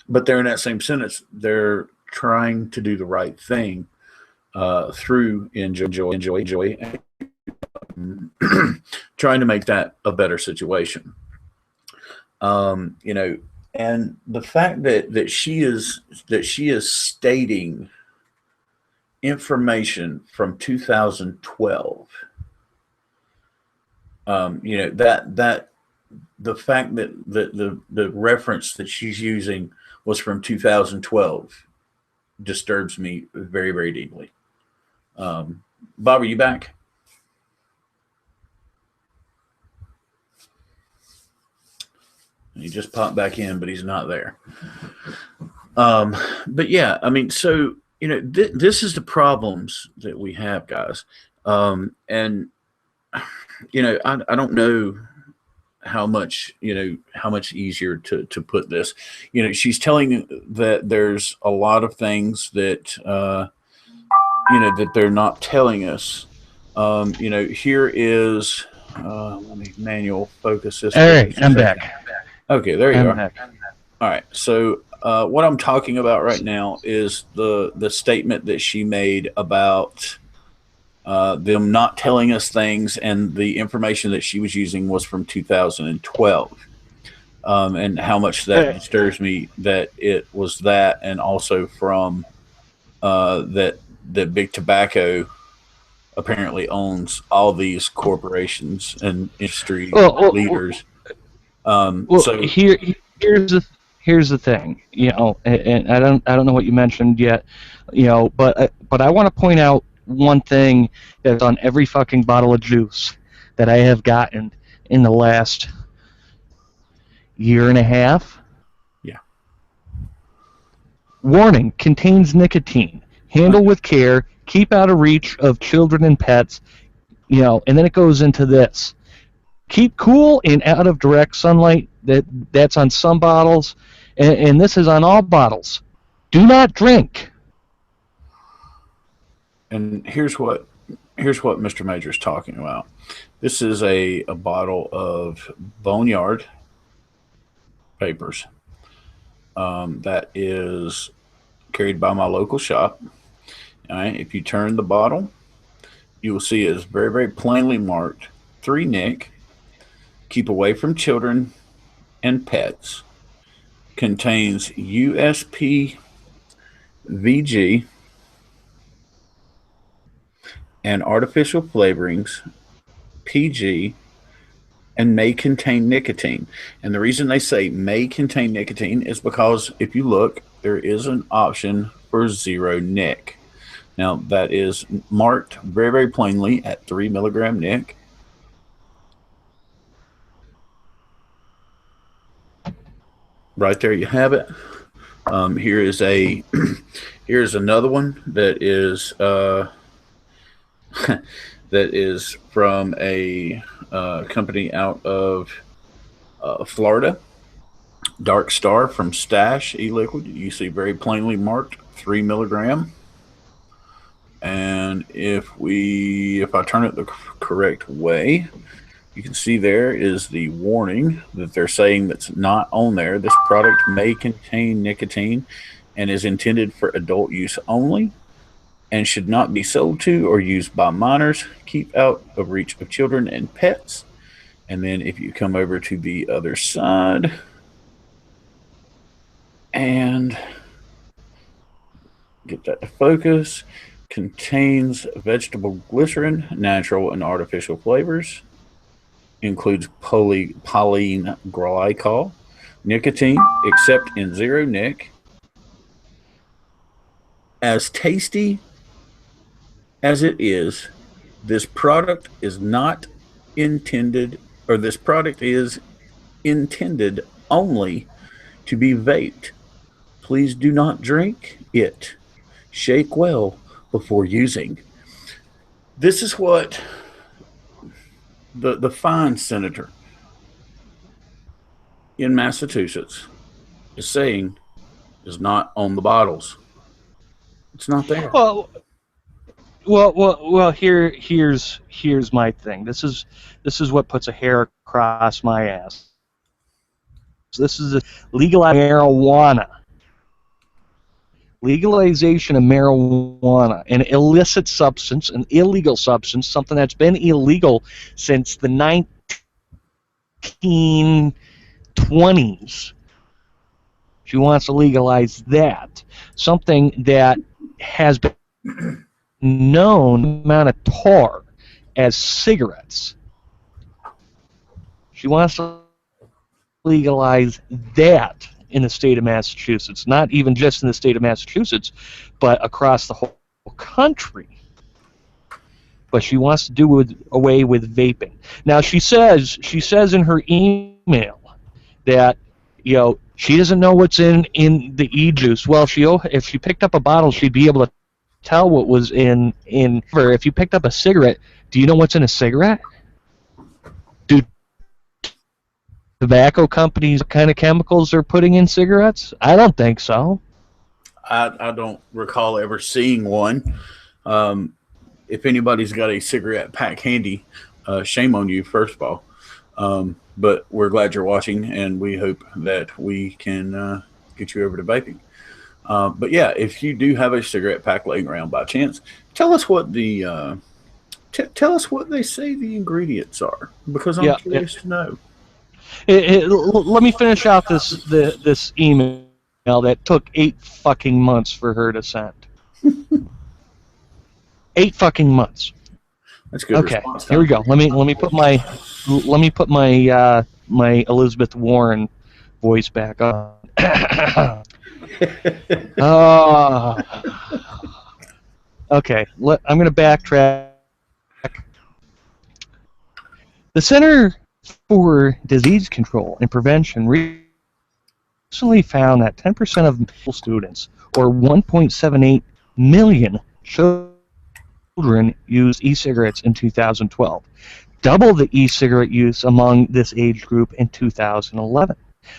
But they're in that same sentence. They're trying to do the right thing through Enjoy, trying to make that a better situation. You know, and the fact that she is stating information from 2012. You know, that the fact that the reference that she's using was from 2012 disturbs me very, very deeply. Bob, are you back? He just popped back in, but he's not there. But yeah, I mean, so you know, this is the problems that we have, guys. And you know, I don't know how much easier to put this. You know, she's telling that there's a lot of things that you know that they're not telling us. You know, here is let me manual focus this. All right, I'm back. Okay, there you are. Back. All right, so what I'm talking about right now is the statement that she made about them not telling us things, and the information that she was using was from 2012, and how much that disturbs me that it was that, and also from that Big Tobacco apparently owns all these corporations and industry leaders. So here's the thing, you know, and I don't know what you mentioned yet, you know, but I want to point out one thing that's on every fucking bottle of juice that I have gotten in the last year and a half. Yeah. Warning: contains nicotine. Handle with care. Keep out of reach of children and pets. You know, and then it goes into this. Keep cool and out of direct sunlight. That's on some bottles, and this is on all bottles. Do not drink. And here's what Mr. Major is talking about. This is a bottle of Boneyard Vapors that is carried by my local shop. All right, if you turn the bottle, you will see it is very, very plainly marked 3 nic. Keep away from children and pets. Contains USP VG and artificial flavorings, PG, and may contain nicotine. And the reason they say may contain nicotine is because if you look, there is an option for 0 nic. Now, that is marked very, very plainly at 3 mg nic. Right there, you have it. Here is a here's another one that is that is from a company out of Florida. Dark Star from Stash e-liquid. You see very plainly marked 3 mg. And if I turn it the correct way, you can see there is the warning that they're saying that's not on there. This product may contain nicotine and is intended for adult use only and should not be sold to or used by minors. Keep out of reach of children and pets. And then if you come over to the other side and get that to focus, contains vegetable glycerin, natural and artificial flavors, includes polyene glycol, nicotine, except in 0 nic. As tasty as it is, this product is not intended, or this product is intended only to be vaped. Please do not drink it. Shake well before using. This is what the fine senator in Massachusetts is saying is not on the bottles. It's not there. Well. Here's my thing. This is what puts a hair across my ass. This is a legalized marijuana. Legalization of marijuana, an illicit substance, an illegal substance, something that's been illegal since the 1920s. She wants to legalize that. Something that has been known amount of tar as cigarettes. She wants to legalize that in the state of Massachusetts, not even just in the state of Massachusetts, but across the whole country. But she wants to do away with vaping. Now she says in her email that she doesn't know what's in the e-juice. Well, if she picked up a bottle, she'd be able to tell what was in. If you picked up a cigarette, do you know what's in a cigarette? Do tobacco companies what kind of chemicals they're putting in cigarettes? I don't think so. I don't recall ever seeing one. If anybody's got a cigarette pack handy, shame on you, first of all. But we're glad you're watching, and we hope that we can get you over to vaping. But yeah, if you do have a cigarette pack laying around by chance, tell us what tell us what they say the ingredients are, because I'm curious to know. Let me finish out this email that took 8 fucking months for her to send. 8 fucking months. That's good. Okay, here we go. Let me put my my Elizabeth Warren voice back on. Okay, I'm going to backtrack. The Center for Disease Control and Prevention recently found that 10% of middle students, or 1.78 million children, used e-cigarettes in 2012, double the e-cigarette use among this age group in 2011.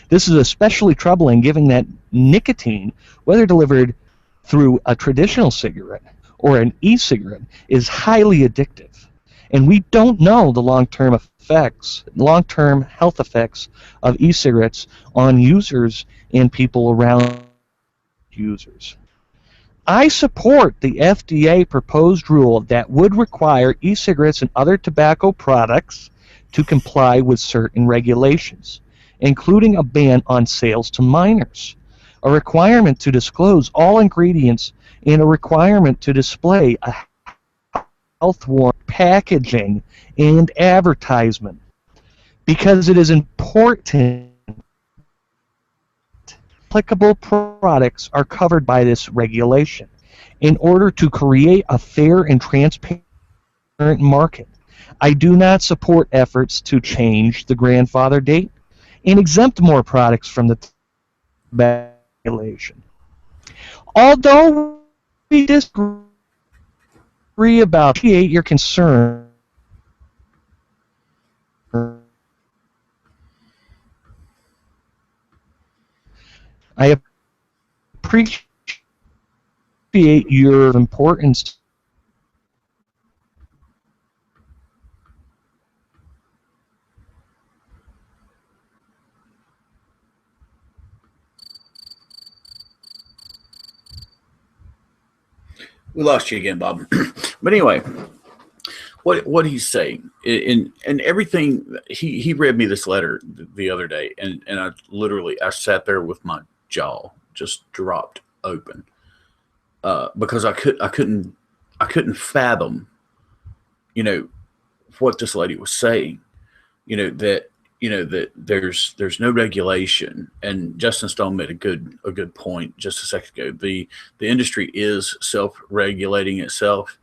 This is especially troubling given that nicotine, whether delivered through a traditional cigarette or an e-cigarette, is highly addictive. And we don't know the long-term health effects of e-cigarettes on users and people around users. I support the FDA proposed rule that would require e-cigarettes and other tobacco products to comply with certain regulations, including a ban on sales to minors, a requirement to disclose all ingredients, and a requirement to display a health warning packaging and advertisement. Because it is important, applicable products are covered by this regulation in order to create a fair and transparent market. I do not support efforts to change the grandfather date and exempt more products from the regulation. Although we disagree about appreciate your concern, I appreciate your importance. We lost you again, Bob. But anyway, what he's saying and everything he read me this letter the other day, and I sat there with my jaw just dropped open because I couldn't fathom, you know, what this lady was saying. That there's no regulation, and Justin Stone made a good point just a second ago. The industry is self-regulating itself,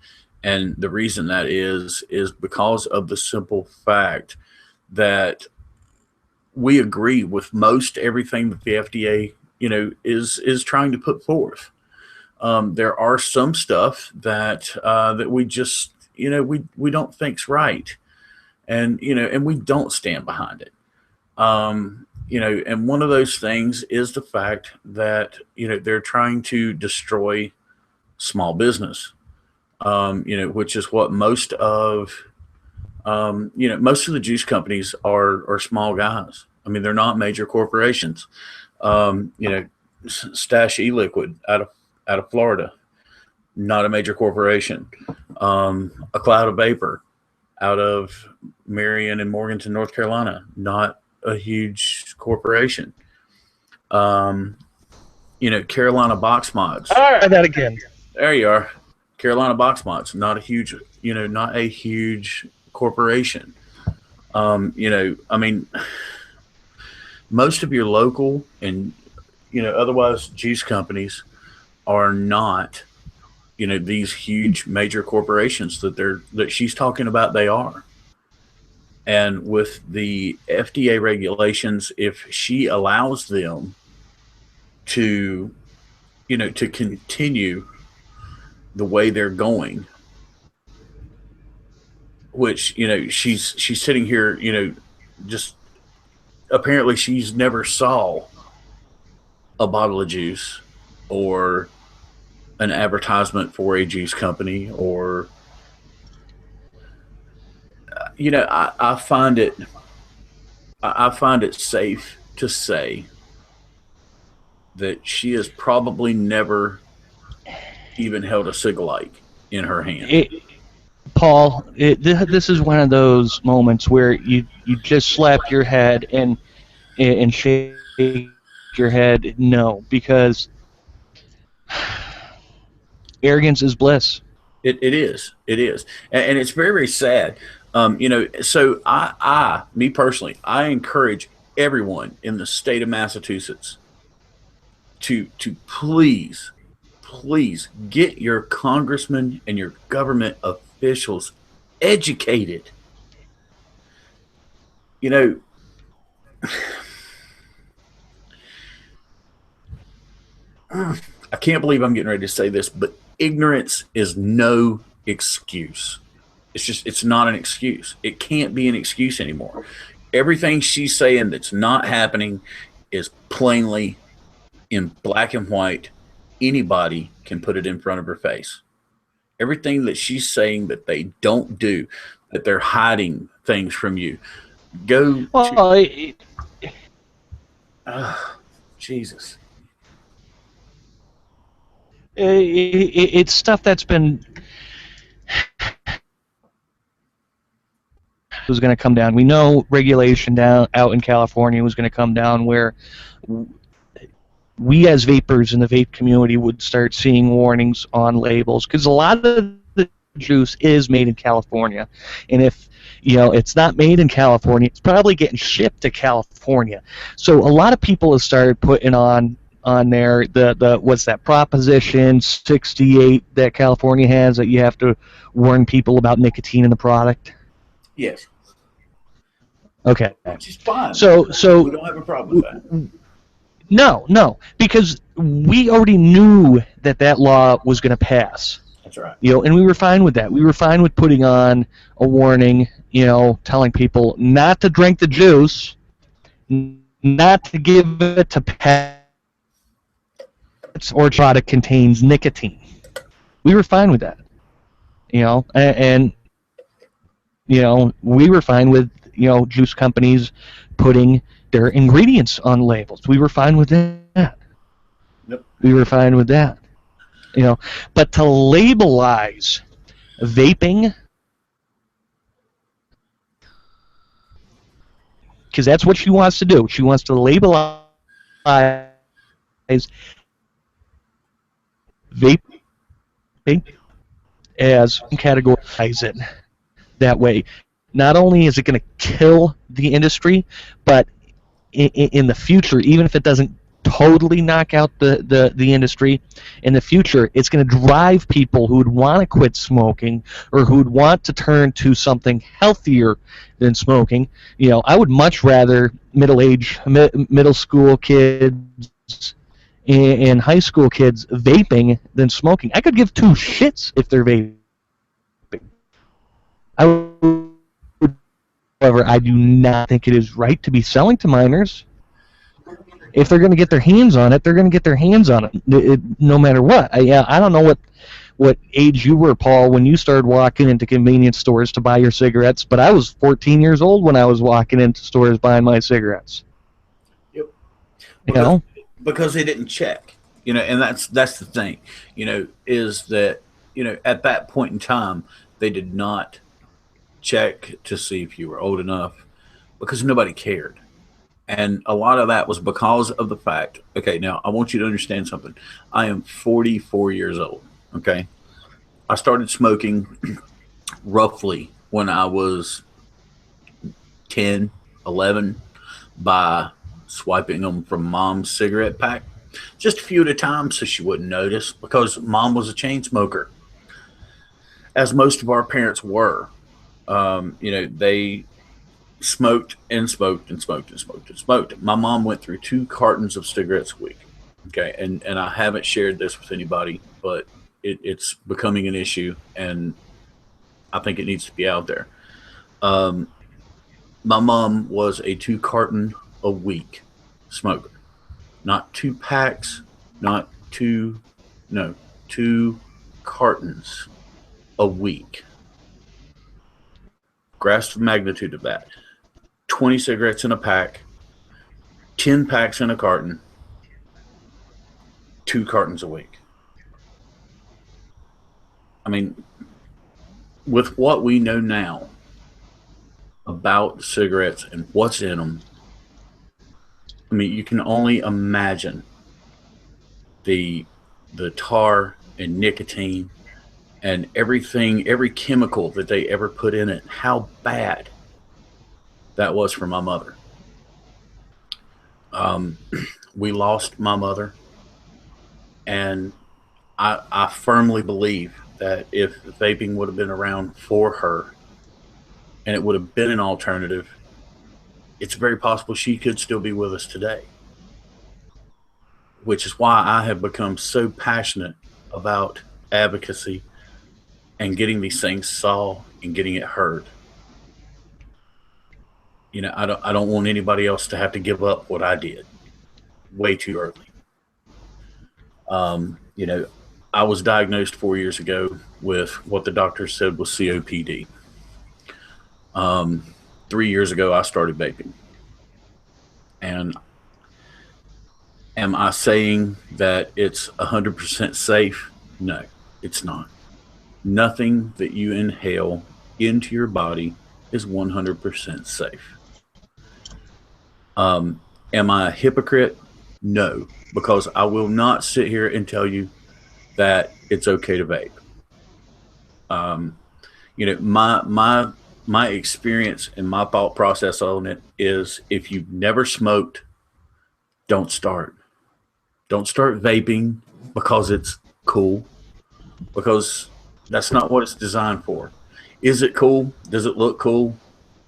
and the reason that is because of the simple fact that we agree with most everything that the FDA is trying to put forth. There are some stuff that we just we don't think's right, and we don't stand behind it. And one of those things is the fact that they're trying to destroy small business. Which is what most of the juice companies are small guys. I mean, they're not major corporations. Stash E-Liquid out of Florida, not a major corporation. A Cloud of Vapor out of Marion and Morganton, North Carolina, not a huge corporation. Carolina Box Mods. Try that again. There you are. Carolina Box Mods, not a huge corporation. I mean, most of your local and otherwise juice companies are not these huge major corporations that she's talking about. They are. And with the FDA regulations, if she allows them to to continue the way they're going, which she's sitting here, just apparently she's never saw a bottle of juice or an advertisement for a juice company, or I find it safe to say that she has probably never even held a cigarette in her hand. Paul, this is one of those moments where you just slap your head and shake your head no, because arrogance is bliss. It is, and it's very, very sad. So me personally, I encourage everyone in the state of Massachusetts to please get your congressmen and your government officials educated. You know, I can't believe I'm getting ready to say this, but ignorance is no excuse. It's not an excuse. It can't be an excuse anymore. Everything she's saying that's not happening is plainly in black and white. Anybody can put it in front of her face. Everything that she's saying that they don't do, that they're hiding things from you. Go to Jesus. it's stuff that's been was going to come down. We know regulation down out in California was going to come down where we as vapors in the vape community would start seeing warnings on labels, because a lot of the juice is made in California, and if it's not made in California, it's probably getting shipped to California. So a lot of people have started putting on there the what's that, Proposition 68 that California has, that you have to warn people about nicotine in the product. Yes. Okay. Which is fine. So we don't have a problem with that. No, because we already knew that law was going to pass. That's right. And we were fine with that. We were fine with putting on a warning, telling people not to drink the juice, not to give it to pets, or product contains nicotine. We were fine with that. And we were fine with, juice companies putting their ingredients on labels. We were fine with that. Yep. We were fine with that. But to labelize vaping, because that's what she wants to do. She wants to labelize vaping as categorize it that way. Not only is it going to kill the industry, but in the future, even if it doesn't totally knock out the industry, in the future, it's going to drive people who would want to quit smoking, or who would want to turn to something healthier than smoking. I would much rather middle school kids and high school kids vaping than smoking. I could give two shits if they're vaping. However, I do not think it is right to be selling to minors. If they're going to get their hands on it, they're going to get their hands on it, no matter what. I don't know what age you were, Paul, when you started walking into convenience stores to buy your cigarettes, but I was 14 years old when I was walking into stores buying my cigarettes. Yep. Because they didn't check, and that's the thing, is that, at that point in time, they did not check to see if you were old enough, because nobody cared. And a lot of that was because of the fact, okay, now I want you to understand something. I am 44 years old, okay? I started smoking roughly when I was 10, 11, by swiping them from Mom's cigarette pack, just a few at a time so she wouldn't notice, because Mom was a chain smoker, as most of our parents were. They smoked and smoked and smoked and smoked and smoked. My mom went through 2 cartons of cigarettes a week. Okay, and I haven't shared this with anybody, but it's becoming an issue, and I think it needs to be out there. My mom was a 2 carton a week smoker, not 2 packs, not 2 cartons a week. Grasp the magnitude of that. 20 cigarettes in a pack, 10 packs in a carton, 2 cartons a week. I mean, with what we know now about cigarettes and what's in them, I mean, you can only imagine the tar and nicotine and everything, every chemical that they ever put in it, how bad that was for my mother. We lost my mother, and I firmly believe that if vaping would have been around for her, and it would have been an alternative, it's very possible she could still be with us today. Which is why I have become so passionate about advocacy and getting these things saw and getting it heard. I don't want anybody else to have to give up what I did way too early. I was diagnosed 4 years ago with what the doctor said was COPD. 3 years ago, I started vaping, and Am I saying that it's 100% safe? No, it's not. Nothing that you inhale into your body is 100% safe. Am I a hypocrite? No, because I will not sit here and tell you that it's okay to vape. You know, my experience and my thought process on it is, if you've never smoked, don't start. Don't start vaping because it's cool, because that's not what it's designed for. Is it cool? Does it look cool?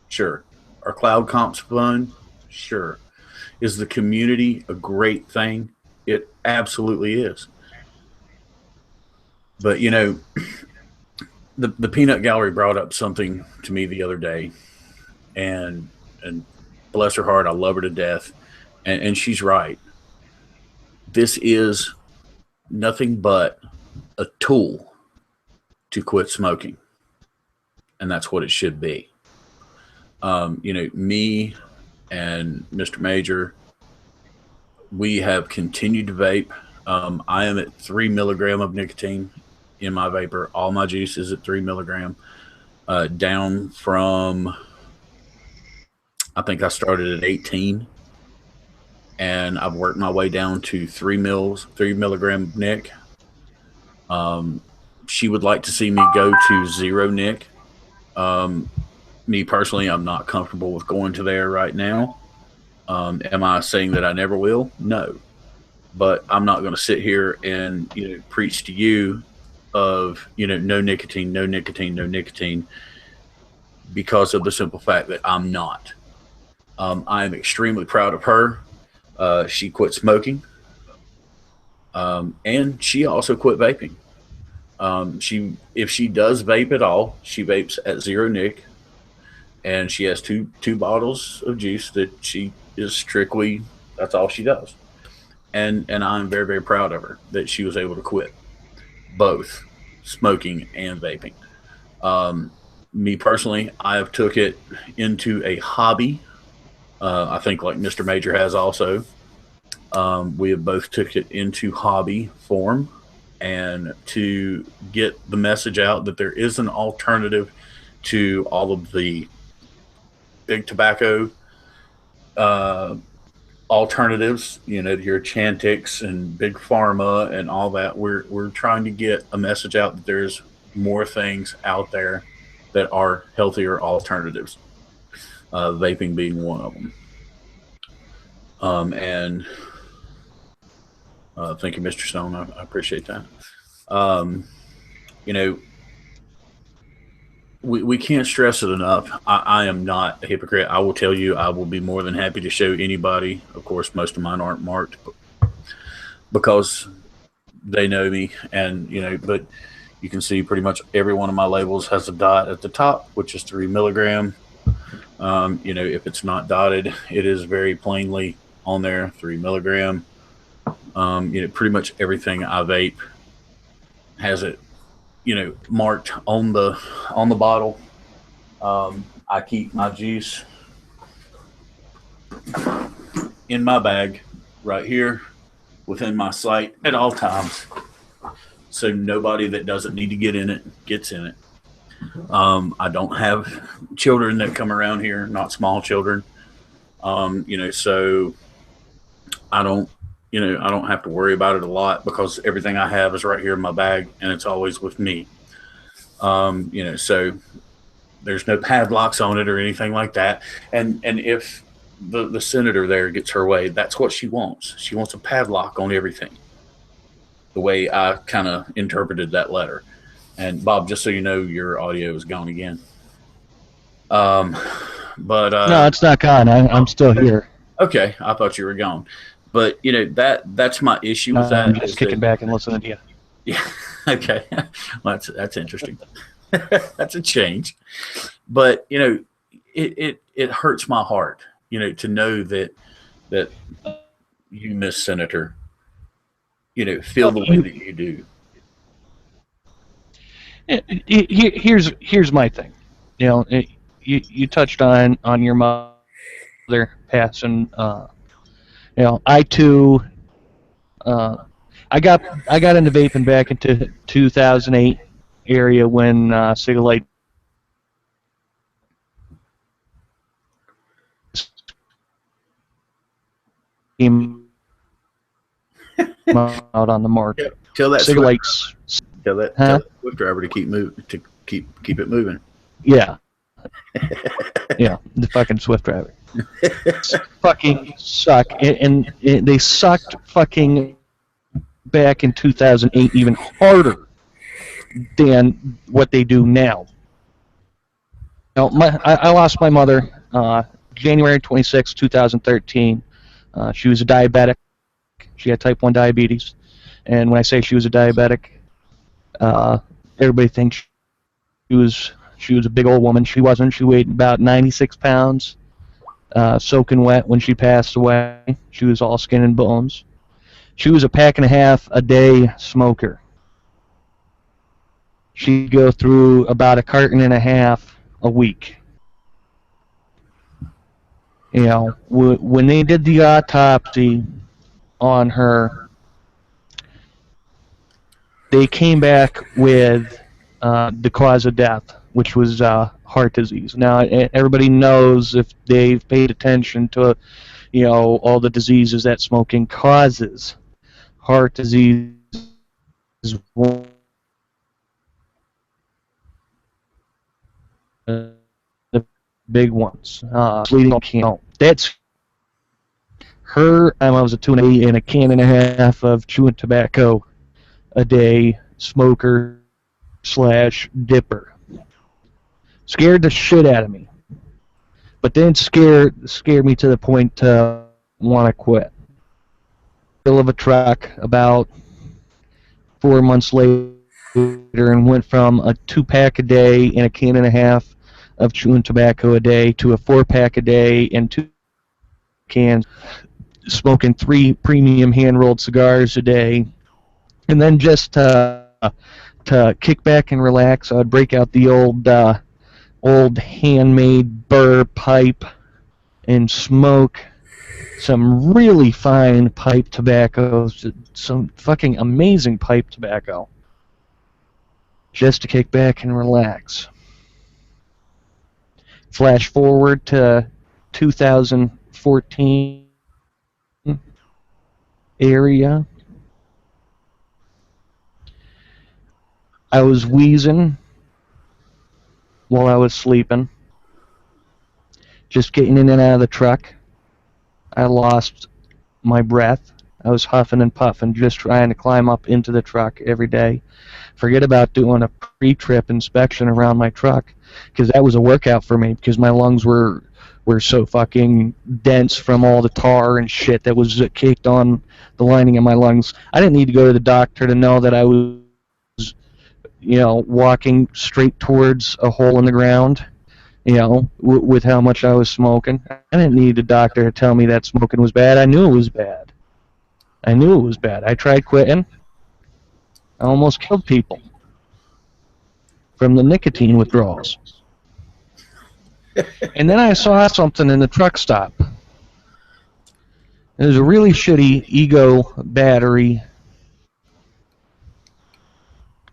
Sure. Are cloud comps fun? Sure. Is the community a great thing? It absolutely is. But you know, the peanut gallery brought up something to me the other day, and bless her heart, I love her to death, and she's right. This is nothing but a tool to quit smoking, and that's what it should be. You know, me and Mr. Major, we have continued to vape. I am at 3 milligram of nicotine in my vapor. All my juice is at 3 milligram, down from, I think I started at 18, and I've worked my way down to 3 milligram Nick. She would like to see me go to 0 Nick. Me personally, I'm not comfortable with going to there right now. Am I saying that I never will? No, but I'm not going to sit here and preach to you of no nicotine, no nicotine, no nicotine, because of the simple fact that I'm not. I am extremely proud of her. She quit smoking, and she also quit vaping. If she does vape at all, she vapes at 0 Nick, and she has two bottles of juice that she is strictly, that's all she does. And I'm very, very proud of her that she was able to quit both smoking and vaping. Me personally, I have took it into a hobby. I think like Mr. Major has also. We have both took it into hobby form, and to get the message out that there is an alternative to all of the big tobacco alternatives, your Chantix and Big Pharma and all that. We're trying to get a message out that there's more things out there that are healthier alternatives. Vaping being one of them. And thank you, Mr. Stone. I appreciate that. You know, we can't stress it enough. I am not a hypocrite. I will tell you, I will be more than happy to show anybody. Of course, most of mine aren't marked because they know me, and but you can see pretty much every one of my labels has a dot at the top, which is 3 milligram. If it's not dotted, it is very plainly on there, 3 milligram. Pretty much everything I vape has it, marked on the bottle. I keep my juice in my bag right here within my sight at all times, so nobody that doesn't need to get in it gets in it. I don't have children that come around here, not small children. So I don't, I don't have to worry about it a lot because everything I have is right here in my bag and it's always with me. So there's no padlocks on it or anything like that. And if the senator there gets her way, that's what she wants. She wants a padlock on everything, the way I kind of interpreted that letter. And Bob, just so you know, your audio is gone again. But no, it's not gone. I'm still here. Okay, I thought you were gone. But that's my issue with that. I'm just kicking back and listening to you. Yeah. Okay. Well, that's interesting. That's a change. But it hurts my heart, to know that you, Miss Senator, feel the way that you do. Here's my thing. You touched on your mother passing. I too I got into vaping back into 2008 area when cigarette came out on the market. Tell that Swift, Cigarettes, tell that huh? Swift driver to keep it moving. Yeah, yeah, the fucking Swift driver. Fucking suck, and they sucked fucking back in 2008 even harder than what they do now. I lost my mother January 26, 2013. She was a diabetic. She had type 1 diabetes. And when I say she was a diabetic, everybody thinks she was a big old woman. She wasn't. She weighed about 96 pounds, soaking wet when she passed away. She was all skin and bones. She was a pack and a half a day smoker. She'd go through about a carton and a half a week. You know, when they did the autopsy on her, they came back with the cause of death, which was heart disease. Now, everybody knows if they've paid attention to, you know, all the diseases that smoking causes. Heart disease is one of the big ones. Bleeding can't. That's her. I was a 2 and a can and a half of chewing tobacco a day, smoker / dipper. Scared the shit out of me, but then scared me to the point to want to quit. Middle of a truck about 4 months later, and went from a 2-pack a day and a can and a half of chewing tobacco a day to a 4-pack a day and 2 cans, smoking 3 premium hand-rolled cigars a day, and then just to kick back and relax, I'd break out the old handmade burr pipe and smoke some really fine pipe tobacco, some fucking amazing pipe tobacco, just to kick back and relax. Flash forward to 2014 area. I was wheezing while I was sleeping, just getting in and out of the truck. I lost my breath. I was huffing and puffing, just trying to climb up into the truck every day. Forget about doing a pre-trip inspection around my truck, because that was a workout for me, because my lungs were so fucking dense from all the tar and shit that was caked on the lining of my lungs. I didn't need to go to the doctor to know that I was, you know, walking straight towards a hole in the ground, you know, with how much I was smoking. I didn't need a doctor to tell me that smoking was bad. I knew it was bad. I tried quitting. I almost killed people from the nicotine withdrawals. And then I saw something in the truck stop. It was a really shitty Ego battery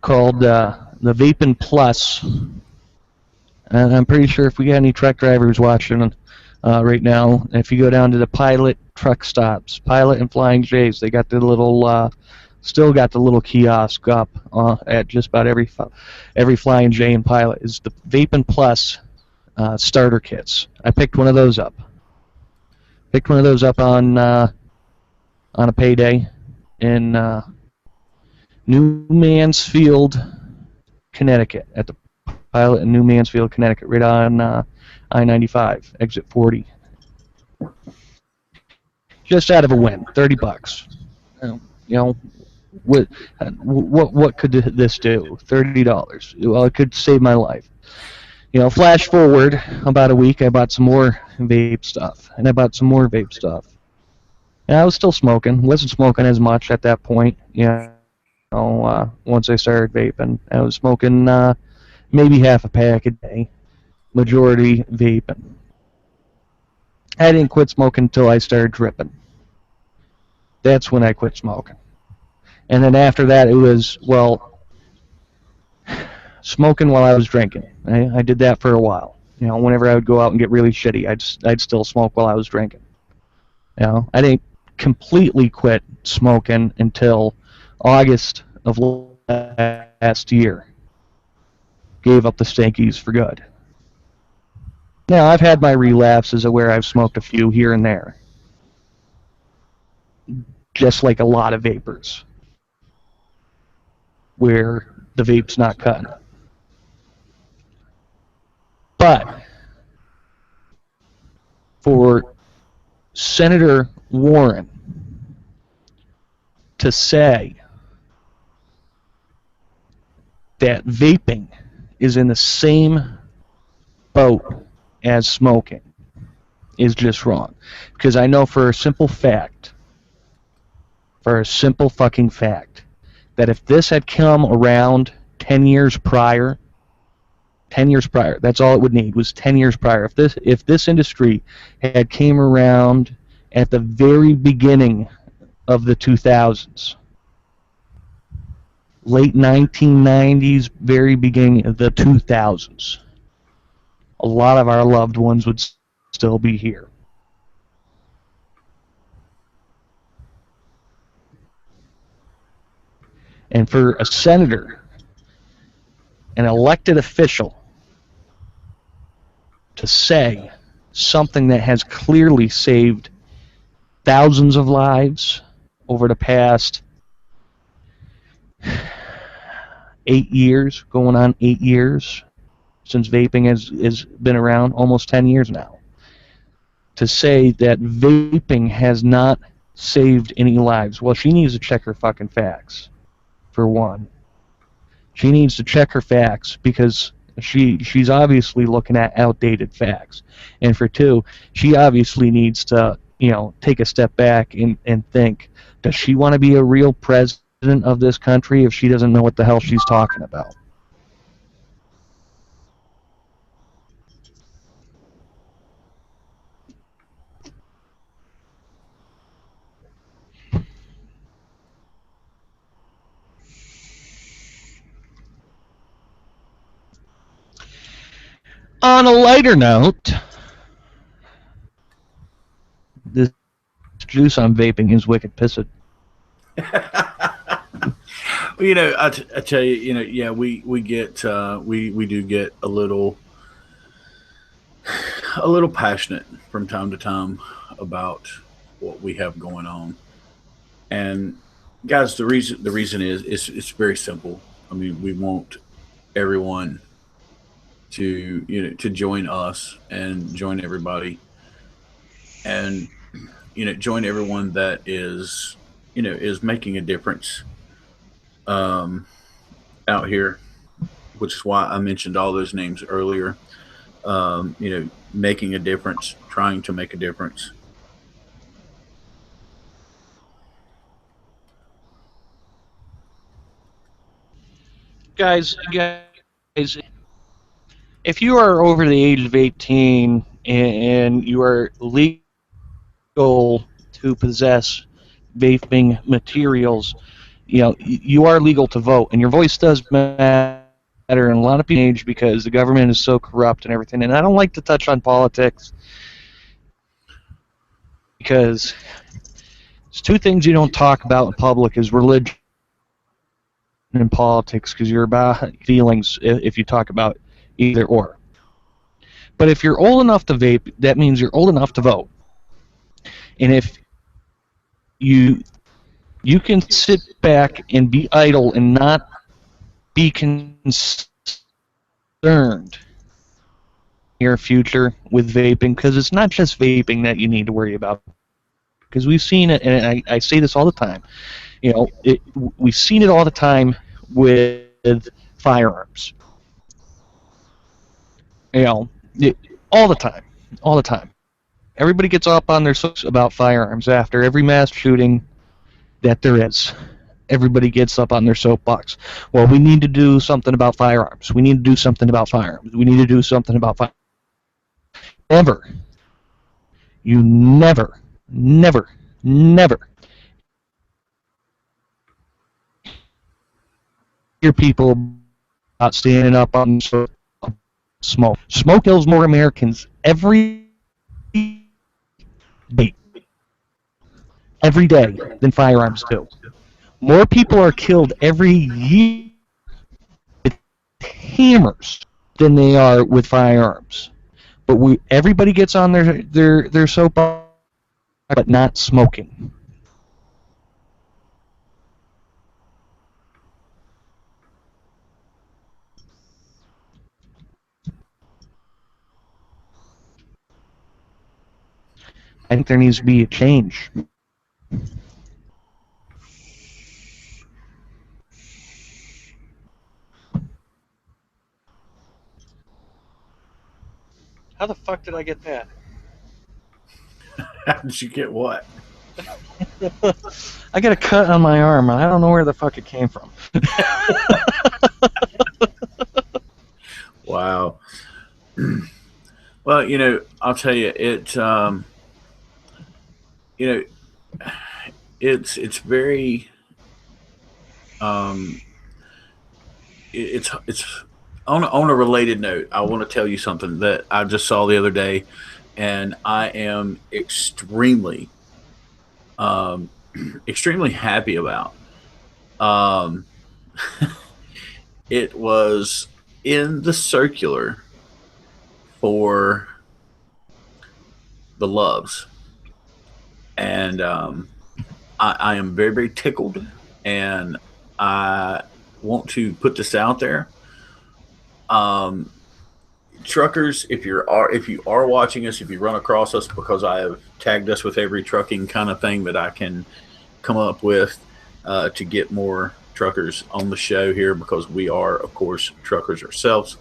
called the Vaping Plus. And I'm pretty sure if we got any truck drivers watching right now, if you go down to the Pilot truck stops, Pilot and Flying J's, they got the little, still got the little kiosk up at just about every Flying J and Pilot. Is the Vaping Plus starter kits. I picked one of those up. On a payday in New Mansfield, Connecticut, at the Pilot in New Mansfield, Connecticut, right on I-95, exit 40. Just out of a win, $30. You know, what could this do? $30. Well, it could save my life. You know, flash forward about a week, I bought some more vape stuff, and I bought some more vape stuff. And I was still smoking. Wasn't smoking as much at that point. You know, once I started vaping, I was smoking maybe half a pack a day, majority vaping. I didn't quit smoking until I started tripping. That's when I quit smoking. And then after that, it was, well, smoking while I was drinking. I did that for a while. Whenever I would go out and get really shitty, I'd still smoke while I was drinking. I didn't completely quit smoking until August of last year. Gave up the stankies for good. Now, I've had my relapses of where I've smoked a few here and there. Just like a lot of vapors. Where the vape's not cutting. But for Senator Warren to say that vaping is in the same boat as smoking is just wrong. Because I know for a simple fucking fact, that if this had come around 10 years prior, that's all it would need, was 10 years prior. If this industry had came around at the very beginning of the 2000s, late 1990s, very beginning of the 2000s, a lot of our loved ones would still be here. And for a senator, an elected official, to say something that has clearly saved thousands of lives over the past 8 years, going on 8 years, since vaping has been around, almost 10 years now, to say that vaping has not saved any lives. Well, she needs to check her fucking facts, for one. She needs to check her facts because she's obviously looking at outdated facts. And for two, she obviously needs to, take a step back and think, does she want to be a real president of this country if she doesn't know what the hell she's talking about? On a lighter note, this juice I'm vaping is wicked pissed. Well, I tell you, yeah, we get we do get a little passionate from time to time about what we have going on. And guys, the reason is it's very simple. I mean, we want everyone to join us and join everybody, and join everyone that is making a difference out here, which is why I mentioned all those names earlier. Making a difference, trying to make a difference. Guys, if you are over the age of 18 and you are legal to possess vaping materials, you are legal to vote, and your voice does matter. And a lot of people age because the government is so corrupt and everything. And I don't like to touch on politics because there's two things you don't talk about in public: is religion and politics, because you're about feelings if you talk about either or. But if you're old enough to vape, that means you're old enough to vote. And if you can sit back and be idle and not be concerned your future with vaping, because it's not just vaping that you need to worry about. Because we've seen it, and I say this all the time. We've seen it all the time with firearms. All the time. Everybody gets up on their soapbox about firearms after every mass shooting that there is. Everybody gets up on their soapbox. Well, we need to do something about firearms. We need to do something about firearms. We need to do something about firearms. You never hear people about standing up on smoke. Smoke kills more Americans every day, than firearms do. More people are killed every year with hammers than they are with firearms. But everybody gets on their soapbox, but not smoking. I think there needs to be a change. How the fuck did I get that? How did you get what? I got a cut on my arm, and I don't know where the fuck it came from. Wow. Well, I'll tell you, it's very, um, it's on a related note. I want to tell you something that I just saw the other day, and I am extremely, um, extremely happy about. Um, it was in the circular for the Loves, and I am very, very tickled, and I want to put this out there. Um, Truckers, if you are watching us, if you run across us, because I have tagged us with every trucking kind of thing that I can come up with to get more truckers on the show here, because we are, of course, truckers ourselves.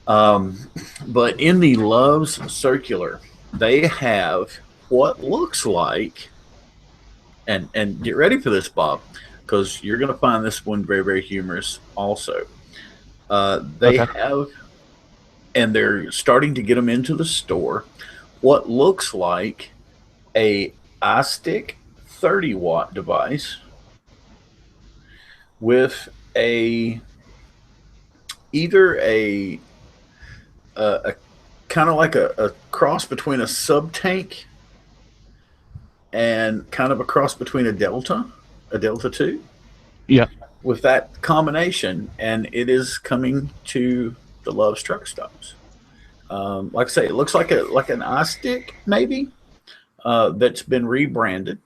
Um, but in the Loves circular, they have what looks like, and get ready for this, Bob, because you're going to find this one very, very humorous also. They Okay. have, and they're starting to get them into the store, what looks like a iStick 30-watt device with a either a kind of like a cross between a sub tank and kind of a cross between a Delta 2, Yeah. with that combination, and it is coming to the Love's truck stops. Like I say, it looks like an iStick maybe that's been rebranded,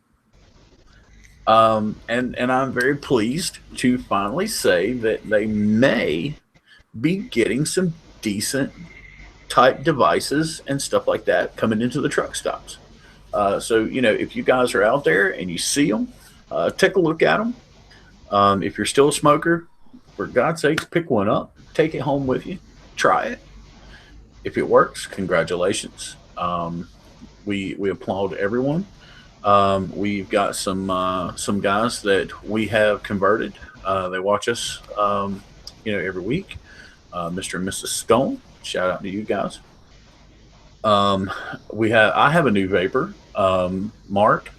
and I'm very pleased to finally say that they may be getting some decent type devices and stuff like that coming into the truck stops. So if you guys are out there and you see them, take a look at them. If you're still a smoker, for God's sakes, pick one up, take it home with you, try it. If it works, congratulations. We applaud everyone. We've got some guys that we have converted. They watch us, every week. Mr. and Mrs. Stone, shout out to you guys. Um, I have a new vapor. Mark,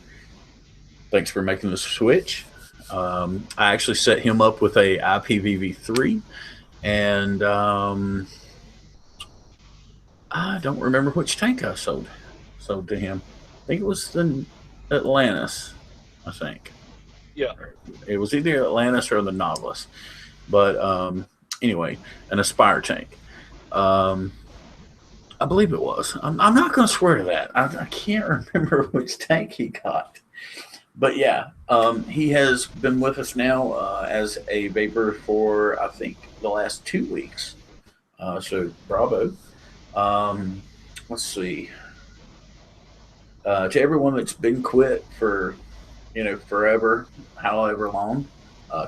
thanks for making the switch. I actually set him up with a IPVV3, and I don't remember which tank I sold to him. I think it was the Atlantis. I think Yeah. it was either Atlantis or the Nautilus. But anyway, an Aspire tank. Um, I believe it was. I'm not going to swear to that. I can't remember which tank he got. But yeah, he has been with us now as a vapor for, I think, the last 2 weeks. So bravo. Um, let's see. To everyone that's been quit for, forever, however long,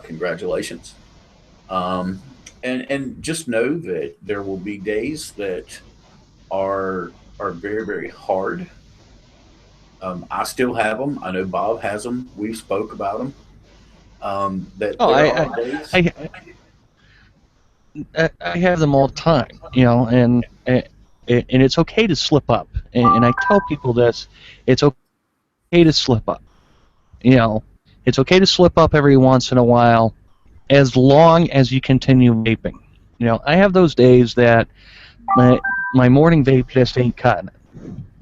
congratulations. Um, and just know that there will be days that are very, very hard. I still have them. I know Bob has them. We spoke about them. That Oh, there are days. I have them all the time, and it's okay to slip up. And I tell people this: it's okay to slip up. It's okay to slip up every once in a while, as long as you continue vaping. You know, I have those days that my morning vape just ain't cutting it.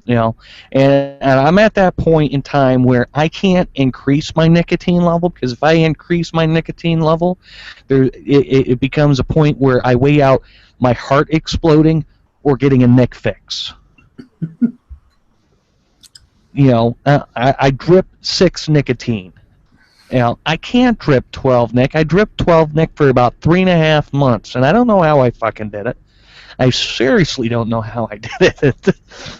You know, and I'm at that point in time where I can't increase my nicotine level, because if I increase my nicotine level, it becomes a point where I weigh out my heart exploding or getting a Nick fix. You know, I drip 6 nicotine. You know, I can't drip 12 Nick. I dripped 12 Nick for about 3.5 months, and I don't know how I fucking did it. I seriously don't know how I did it.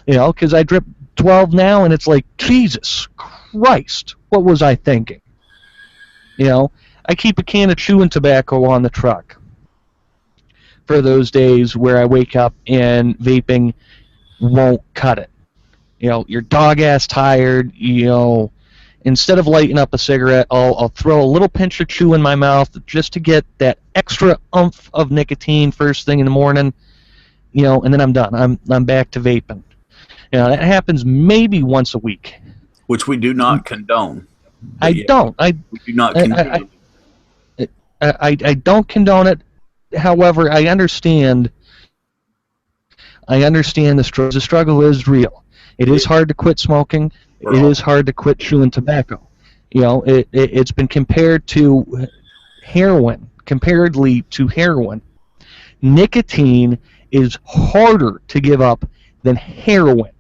You know, because I drip 12 now, and it's like, Jesus Christ, what was I thinking? You know, I keep a can of chewing tobacco on the truck for those days where I wake up and vaping won't cut it. You know, you're dog-ass tired, you know, instead of lighting up a cigarette, I'll throw a little pinch of chew in my mouth just to get that extra oomph of nicotine first thing in the morning, you know, and then I'm done. I'm back to vaping. You know, that happens maybe once a week. Which we do not condone. I don't. We do not condone. I don't condone it. However, I understand the struggle is real. It is hard to quit smoking. It is hard to quit chewing tobacco. You know, it's been compared to heroin, comparatively to heroin. Nicotine is harder to give up than heroin.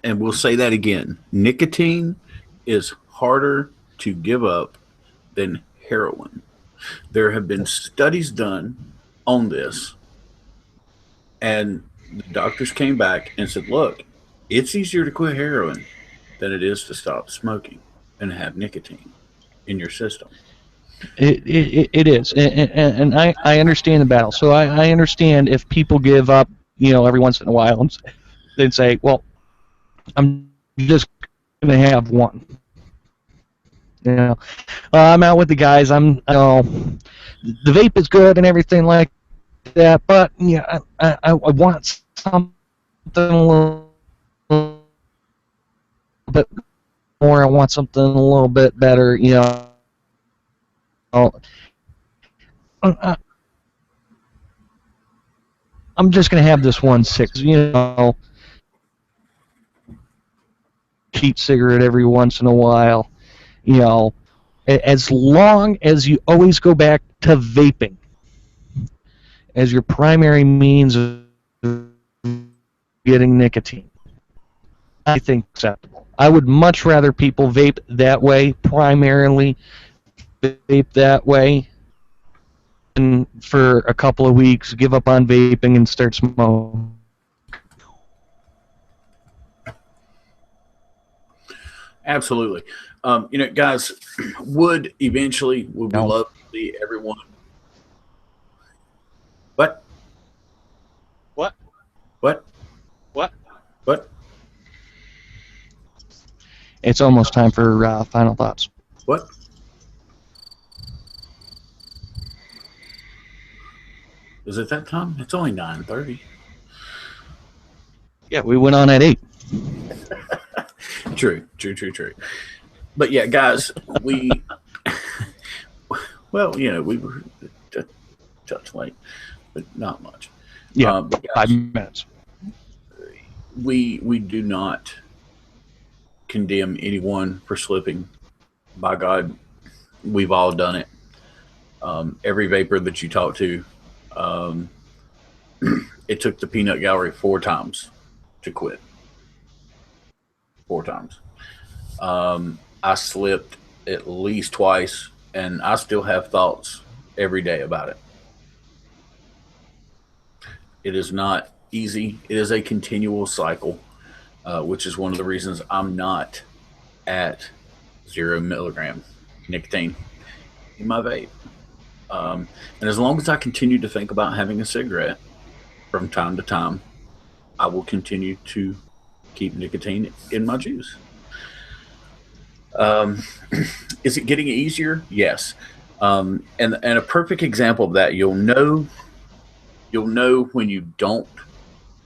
And we'll say that again. Nicotine is harder to give up than heroin. There have been studies done on this, and the doctors came back and said, look, it's easier to quit heroin than it is to stop smoking and have nicotine in your system. It is, and I understand the battle. So I understand if people give up, you know, every once in a while, and they'd say, well, I'm just going to have one. You know, I'm out with the guys. You know, the vape is good and everything like that, but yeah, I want something a little bit more. I want something a little bit better. You know, I'm just gonna have this 1.6. You know, cheap cigarette every once in a while. You know, as long as you always go back to vaping as your primary means of getting nicotine, I think acceptable. I would much rather people vape that way, primarily vape that way, and for a couple of weeks give up on vaping and start smoking. Absolutely. You know, guys, would we love to see everyone. What? What? What? What? What? It's almost time for final thoughts. What? Is it that time? It's only 9:30. Yeah, we went on at 8. True. But yeah, guys, well, you know, we were touch late, but not much. Yeah, but guys, 5 minutes. We do not condemn anyone for slipping. By God, we've all done it. Every vapor that you talk to, it took the peanut gallery 4 times to quit. 4 times. I slipped at least twice, and I still have thoughts every day about it. It is not easy. It is a continual cycle, which is one of the reasons I'm not at 0 milligram nicotine in my vape. And as long as I continue to think about having a cigarette from time to time, I will continue to keep nicotine in my juice. Is it getting easier? Yes. And a perfect example of that, you'll know when you don't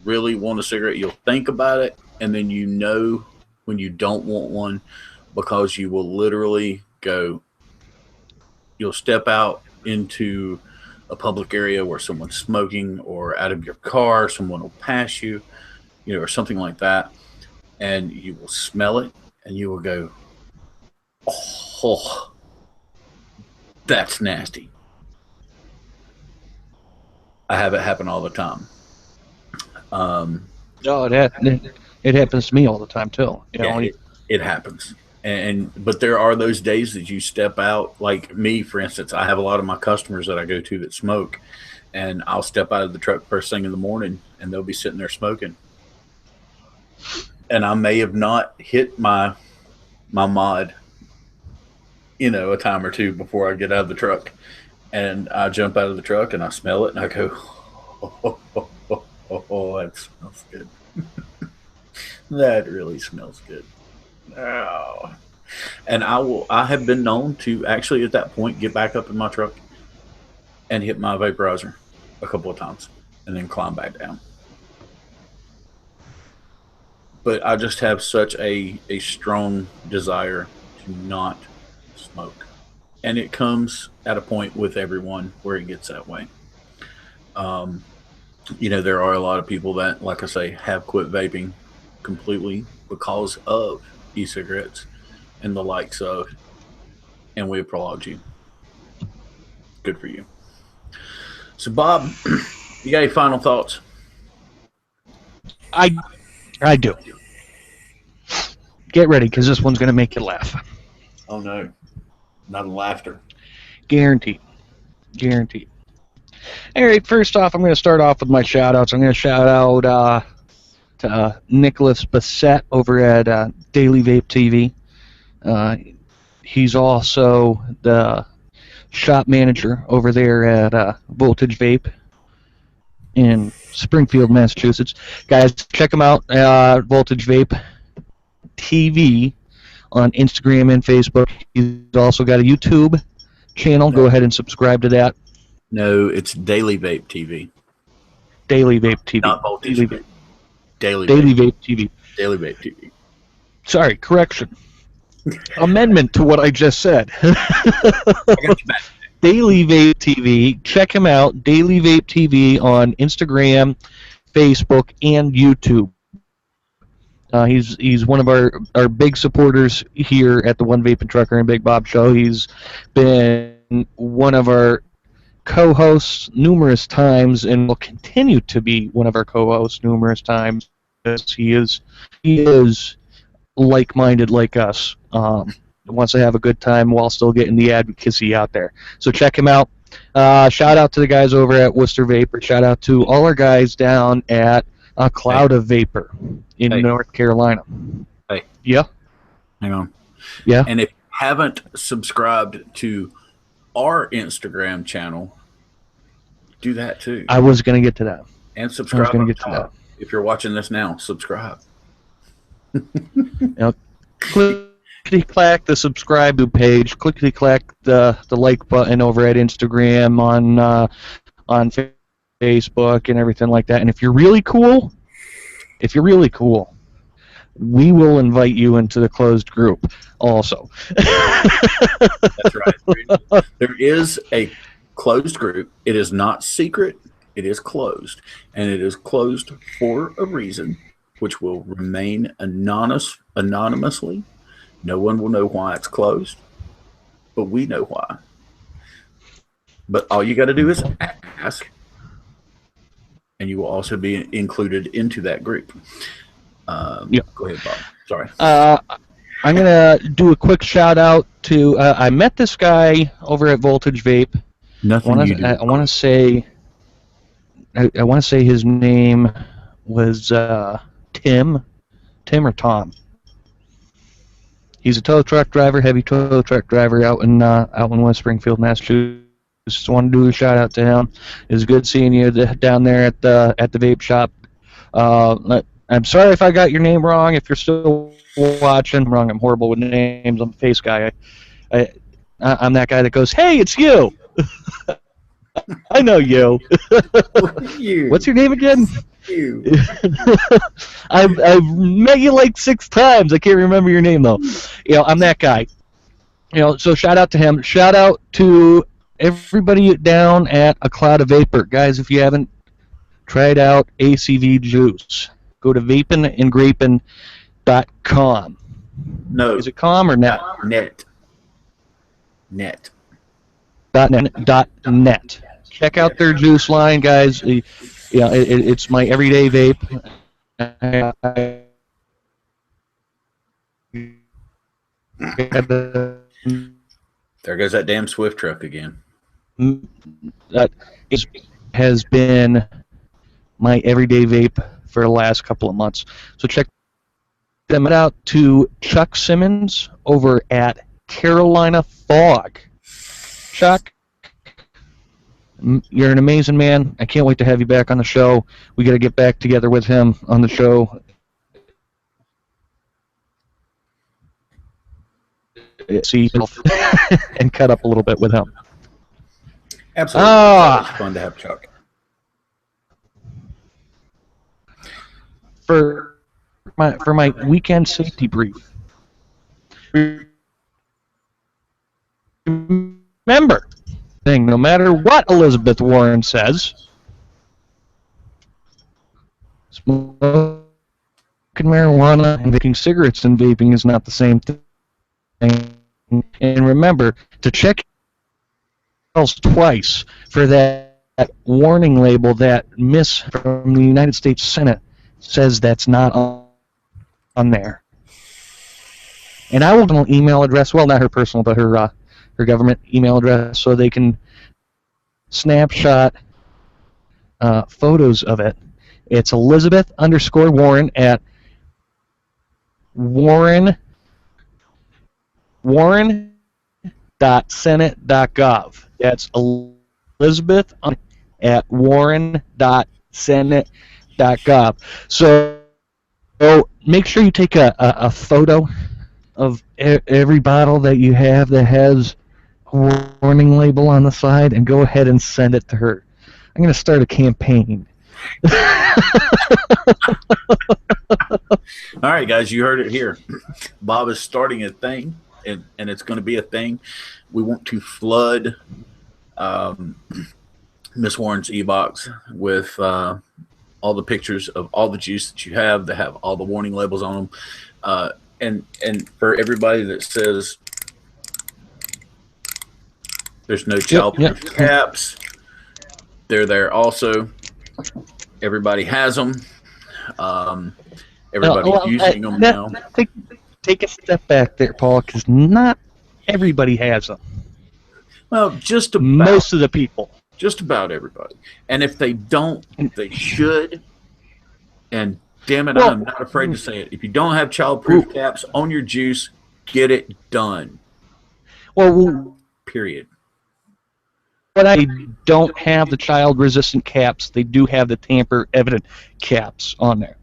really want a cigarette. You'll think about it, and then you know when you don't want one, because you will literally go, you'll step out into a public area where someone's smoking, or out of your car, someone will pass you, or something like that, and you will smell it, and you will go, "Oh, that's nasty." I have it happen all the time. Oh, it happens to me all the time too. It happens. But there are those days that you step out, like me, for instance. I have a lot of my customers that I go to that smoke, and I'll step out of the truck first thing in the morning, and they'll be sitting there smoking. And I may have not hit my mod, a time or two before I get out of the truck. And I jump out of the truck, and I smell it, and I go, oh, that smells good. That really smells good. Oh. And I have been known to actually at that point get back up in my truck and hit my vaporizer a couple of times and then climb back down. But I just have such a strong desire to not smoke. And it comes at a point with everyone where it gets that way. There are a lot of people that, like I say, have quit vaping completely because of e-cigarettes and the likes of, and we applaud you. Good for you. So, Bob, you got any final thoughts? I do. Get ready, because this one's going to make you laugh. Oh, no. Not a laughter. Guaranteed. All right, first off, I'm going to start off with my shout-outs. I'm going to shout out to Nicholas Bassett over at Daily Vape TV. He's also the shop manager over there at Voltage Vape in Springfield, Massachusetts. Guys, check him out, Voltage Vape TV on Instagram and Facebook. He's also got a YouTube channel. Go ahead and subscribe to that. No, it's Daily Vape TV. Daily Vape TV. Not Voltage Vape. Daily Vape TV. Daily Vape TV. Sorry, correction. Amendment to what I just said. I got you back. Daily Vape TV. Check him out. Daily Vape TV on Instagram, Facebook, and YouTube. He's one of our big supporters here at the 1VapingTrucker and Big Bob Show. He's been one of our co-hosts numerous times and will continue to be one of our co-hosts numerous times. He is like-minded like us. Wants to have a good time while still getting the advocacy out there. So check him out. Shout out to the guys over at Worcester Vapor. Shout out to all our guys down at a Cloud of Vapor in North Carolina. Hey. Yeah? Hang on. Yeah? And if you haven't subscribed to our Instagram channel, do that too. I was going to get to that. And subscribe. I was going to get to that. If you're watching this now, subscribe. Clickety-clack the subscribe page. Clickety-clack the like button over at Instagram, on Facebook, and everything like that. And if you're really cool, we will invite you into the closed group also. That's right. There is a closed group. It is not secret. It is closed. And it is closed for a reason, which will remain anonymously. No one will know why it's closed, but we know why. But all you got to do is ask, and you will also be included into that group. Yep. Go ahead, Bob. Sorry. I'm going to do a quick shout-out to... I met this guy over at Voltage Vape. I want to say his name was Tim or Tom. He's a tow truck driver, heavy tow truck driver out in West Springfield, Massachusetts. Just want to do a shout out to him. It was good seeing you down there at the vape shop. I'm sorry if I got your name wrong. If you're still watching, I'm wrong. I'm horrible with names. I'm a face guy. I'm that guy that goes, "Hey, it's you." I know you. What's your name again? You. I've met you like 6 times. I can't remember your name though. I'm that guy. So shout out to him. Shout out to everybody down at A Cloud of Vapor. Guys, if you haven't tried out ACV juice, go to vapingandgraping.com. No. Is it com or net? Net. Net. .net. Check out their juice line, guys. It's my everyday vape. There goes that damn Swift truck again. That has been my everyday vape for the last couple of months. So check them out. To Chuck Simmons over at Carolina Fog. Chuck, you're an amazing man. I can't wait to have you back on the show. We got to get back together with him on the show. See and cut up a little bit with him. Absolutely. It's fun to have Chuck. For my weekend safety brief. Remember, no matter what Elizabeth Warren says, smoking marijuana and making cigarettes and vaping is not the same thing. And remember to check else twice for that warning label that Miss from the United States Senate says that's not on there. And I will give an email address, well, not her personal, but her government email address, so they can snapshot photos of it. It's Elizabeth_Warren at warren.senate.gov. That's Elizabeth at warren.senate.gov. So make sure you take a photo of every bottle that you have that has a warning label on the side and go ahead and send it to her. I'm going to start a campaign. All right, guys, you heard it here. Bob is starting a thing, and it's going to be a thing. We want to flood Miss Warren's e-box with all the pictures of all the juice that you have that have all the warning labels on them. And for everybody that says there's no child-proof caps, they're there also. Everybody has them. Everybody's using them now. Take a step back there, Paul, because not everybody has them. Well, just about. Most of the people. Just about everybody. And if they don't, they should. And damn it, I'm not afraid to say it. If you don't have child-proof caps on your juice, get it done. Well, period. But I don't have the child-resistant caps. They do have the tamper-evident caps on there.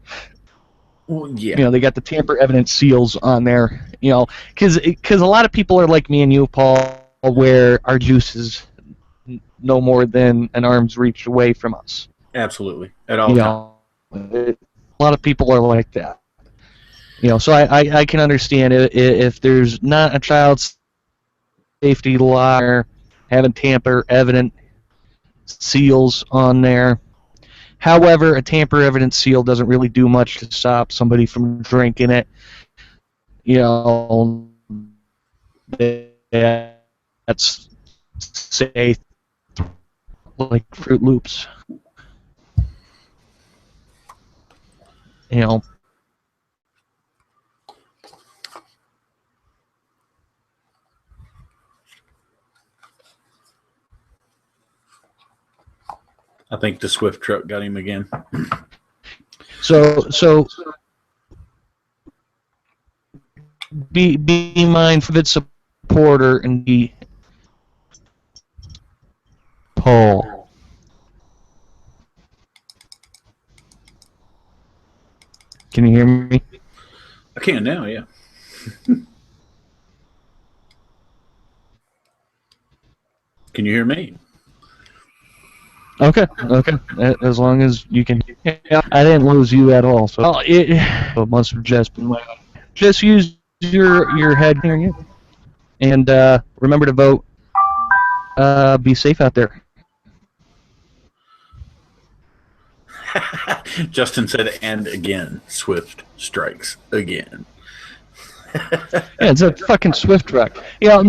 Well, yeah. They got the tamper-evident seals on there. Because a lot of people are like me and you, Paul, where our juice is no more than an arm's reach away from us. Absolutely. At all times. A lot of people are like that. So I can understand it if there's not a child safety law having tamper-evident seals on there. However, a tamper-evident seal doesn't really do much to stop somebody from drinking it. That's safe, like Fruit Loops. I think the Swift truck got him again. So be mindful of its supporter and be Paul. Can you hear me? I can now, yeah. Can you hear me? Okay. As long as you can. Yeah, I didn't lose you at all. So it must have just been. Just use your head. And remember to vote. Be safe out there. Justin said, and again, Swift strikes again. Yeah, it's a fucking Swift truck. Yeah,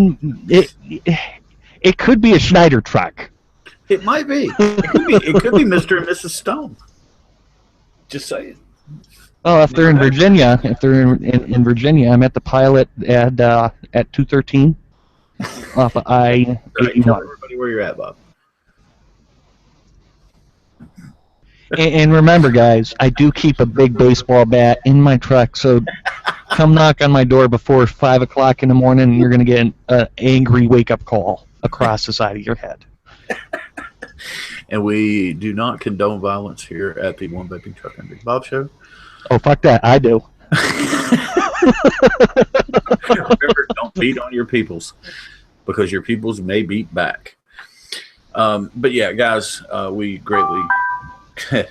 it could be a Schneider truck. It might be. It could be Mr. and Mrs. Stone. Just saying. Oh, if they're in Virginia, in Virginia, I'm at the pilot at 213 off of I-81. Right, tell everybody where you're at, Bob. And remember, guys, I do keep a big baseball bat in my truck, so come knock on my door before 5 o'clock in the morning, and you're going to get an angry wake-up call across the side of your head. And we do not condone violence here at the One Vaping Trucker and Big Bob Show. Oh, fuck that. I do. Remember, don't beat on your peoples, because your peoples may beat back. But yeah, guys, we greatly no,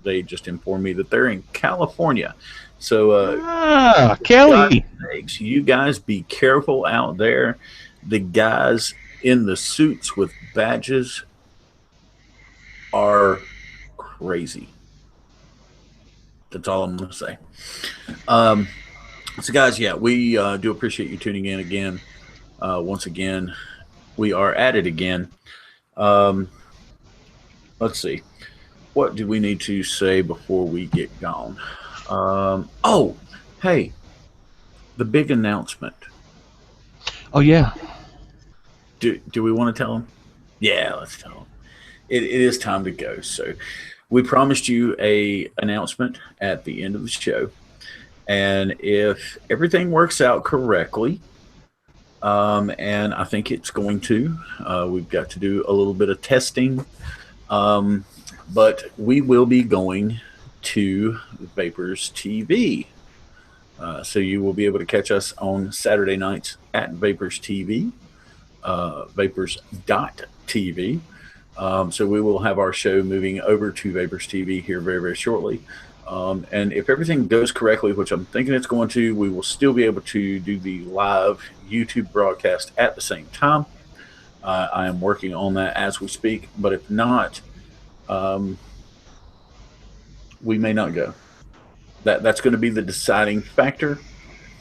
they just informed me that they're in California. So Kelly, you guys be careful out there. The guys in the suits with badges are crazy. That's all I'm going to say. So guys, yeah, we do appreciate you tuning in again. Once again, we are at it again. Let's see. What do we need to say before we get gone? Oh, hey, the big announcement. Oh, yeah. Do we want to tell them? Yeah, let's tell them. It is time to go. So we promised you a announcement at the end of the show. And if everything works out correctly, and I think it's going to, we've got to do a little bit of testing. But we will be going to Vapors TV. So you will be able to catch us on Saturday nights at Vapors TV, vapors.tv. So we will have our show moving over to Vapors TV here very, very shortly. And if everything goes correctly, which I'm thinking it's going to, we will still be able to do the live YouTube broadcast at the same time. I am working on that as we speak, but if not, we may not go. That's going to be the deciding factor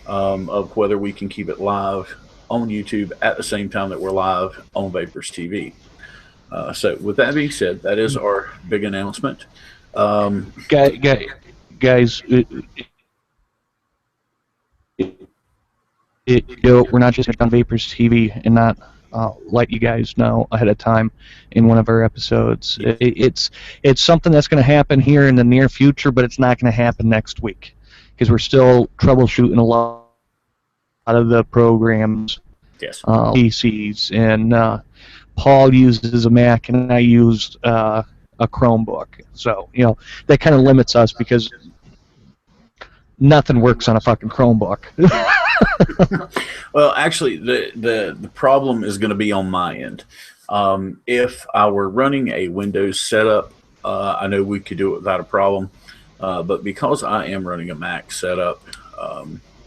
of whether we can keep it live on YouTube at the same time that we're live on Vapors TV. So with that being said, that is our big announcement. Guys, we're not just on Vapors TV and not let you guys know ahead of time in one of our episodes. It's something that's going to happen here in the near future, but it's not going to happen next week because we're still troubleshooting a lot of the programs. Yes. PCs, and Paul uses a Mac and I use a Chromebook. So, that kind of limits us because nothing works on a fucking Chromebook. Well, actually, the problem is going to be on my end. If I were running a Windows setup, I know we could do it without a problem. But because I am running a Mac setup,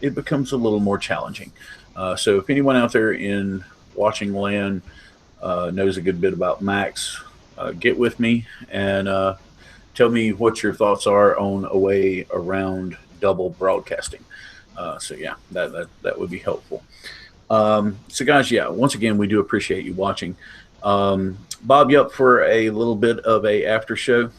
it becomes a little more challenging. So if anyone out there in watching land knows a good bit about Macs, get with me and tell me what your thoughts are on a way around double broadcasting. So yeah, that would be helpful. So guys, yeah, once again, we do appreciate you watching. Bob, you up for a little bit of a after show?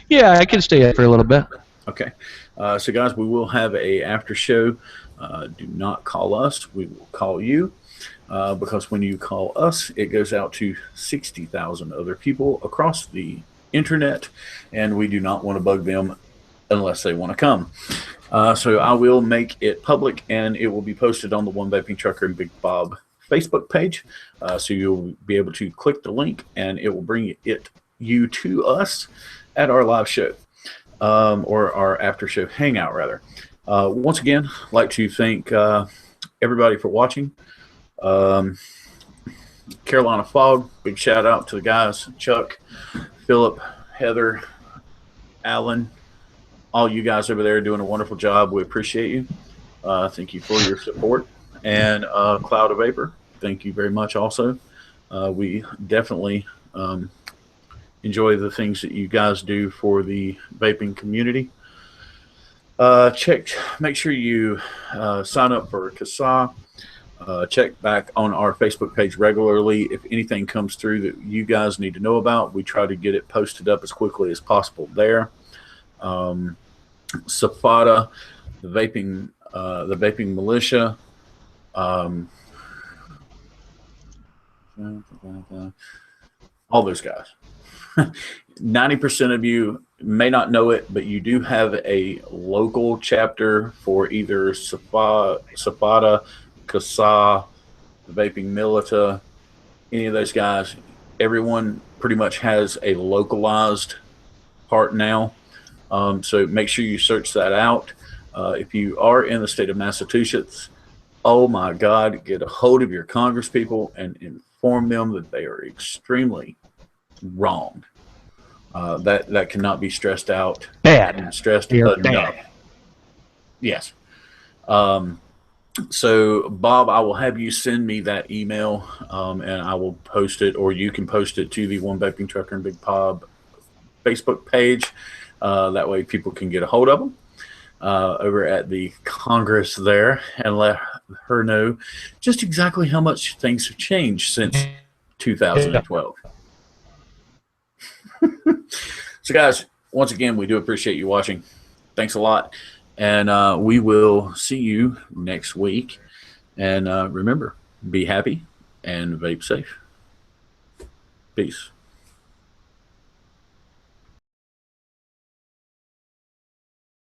Yeah, I can stay up for a little bit. Okay. So guys, we will have a after show. Do not call us. We will call you. Because when you call us, it goes out to 60,000 other people across the internet, and we do not want to bug them unless they want to come. So I will make it public, and it will be posted on the One Vaping Trucker and Big Bob Facebook page. So you'll be able to click the link, and it will bring you to us at our live show, or our after show hangout, rather. Once again, I'd like to thank everybody for watching. Carolina Fog, big shout out to the guys, Chuck, Philip, Heather, Alan, all you guys over there doing a wonderful job. We appreciate you. Thank you for your support. And Cloud of Vapor, thank you very much also. We definitely enjoy the things that you guys do for the vaping community. Make sure you sign up for CASA. Check back on our Facebook page regularly. If anything comes through that you guys need to know about, we try to get it posted up as quickly as possible there. Safada, the vaping militia. All those guys. 90% of you may not know it, but you do have a local chapter for either Safada, Casa, the Vaping Milita, any of those guys. Everyone pretty much has a localized part now. So make sure you search that out. If you are in the state of Massachusetts, oh my God, get a hold of your Congress people and inform them that they are extremely wrong. That cannot be stressed out. Bad. And stressed They are enough. bad. Yes. So Bob, I will have you send me that email, and I will post it, or you can post it to the One Vaping Trucker and Big Pub Facebook page. That way people can get a hold of them over at the Congress there, and let her know just exactly how much things have changed since 2012. So guys, once again, we do appreciate you watching. Thanks a lot. And we will see you next week. And remember, be happy and vape safe. Peace.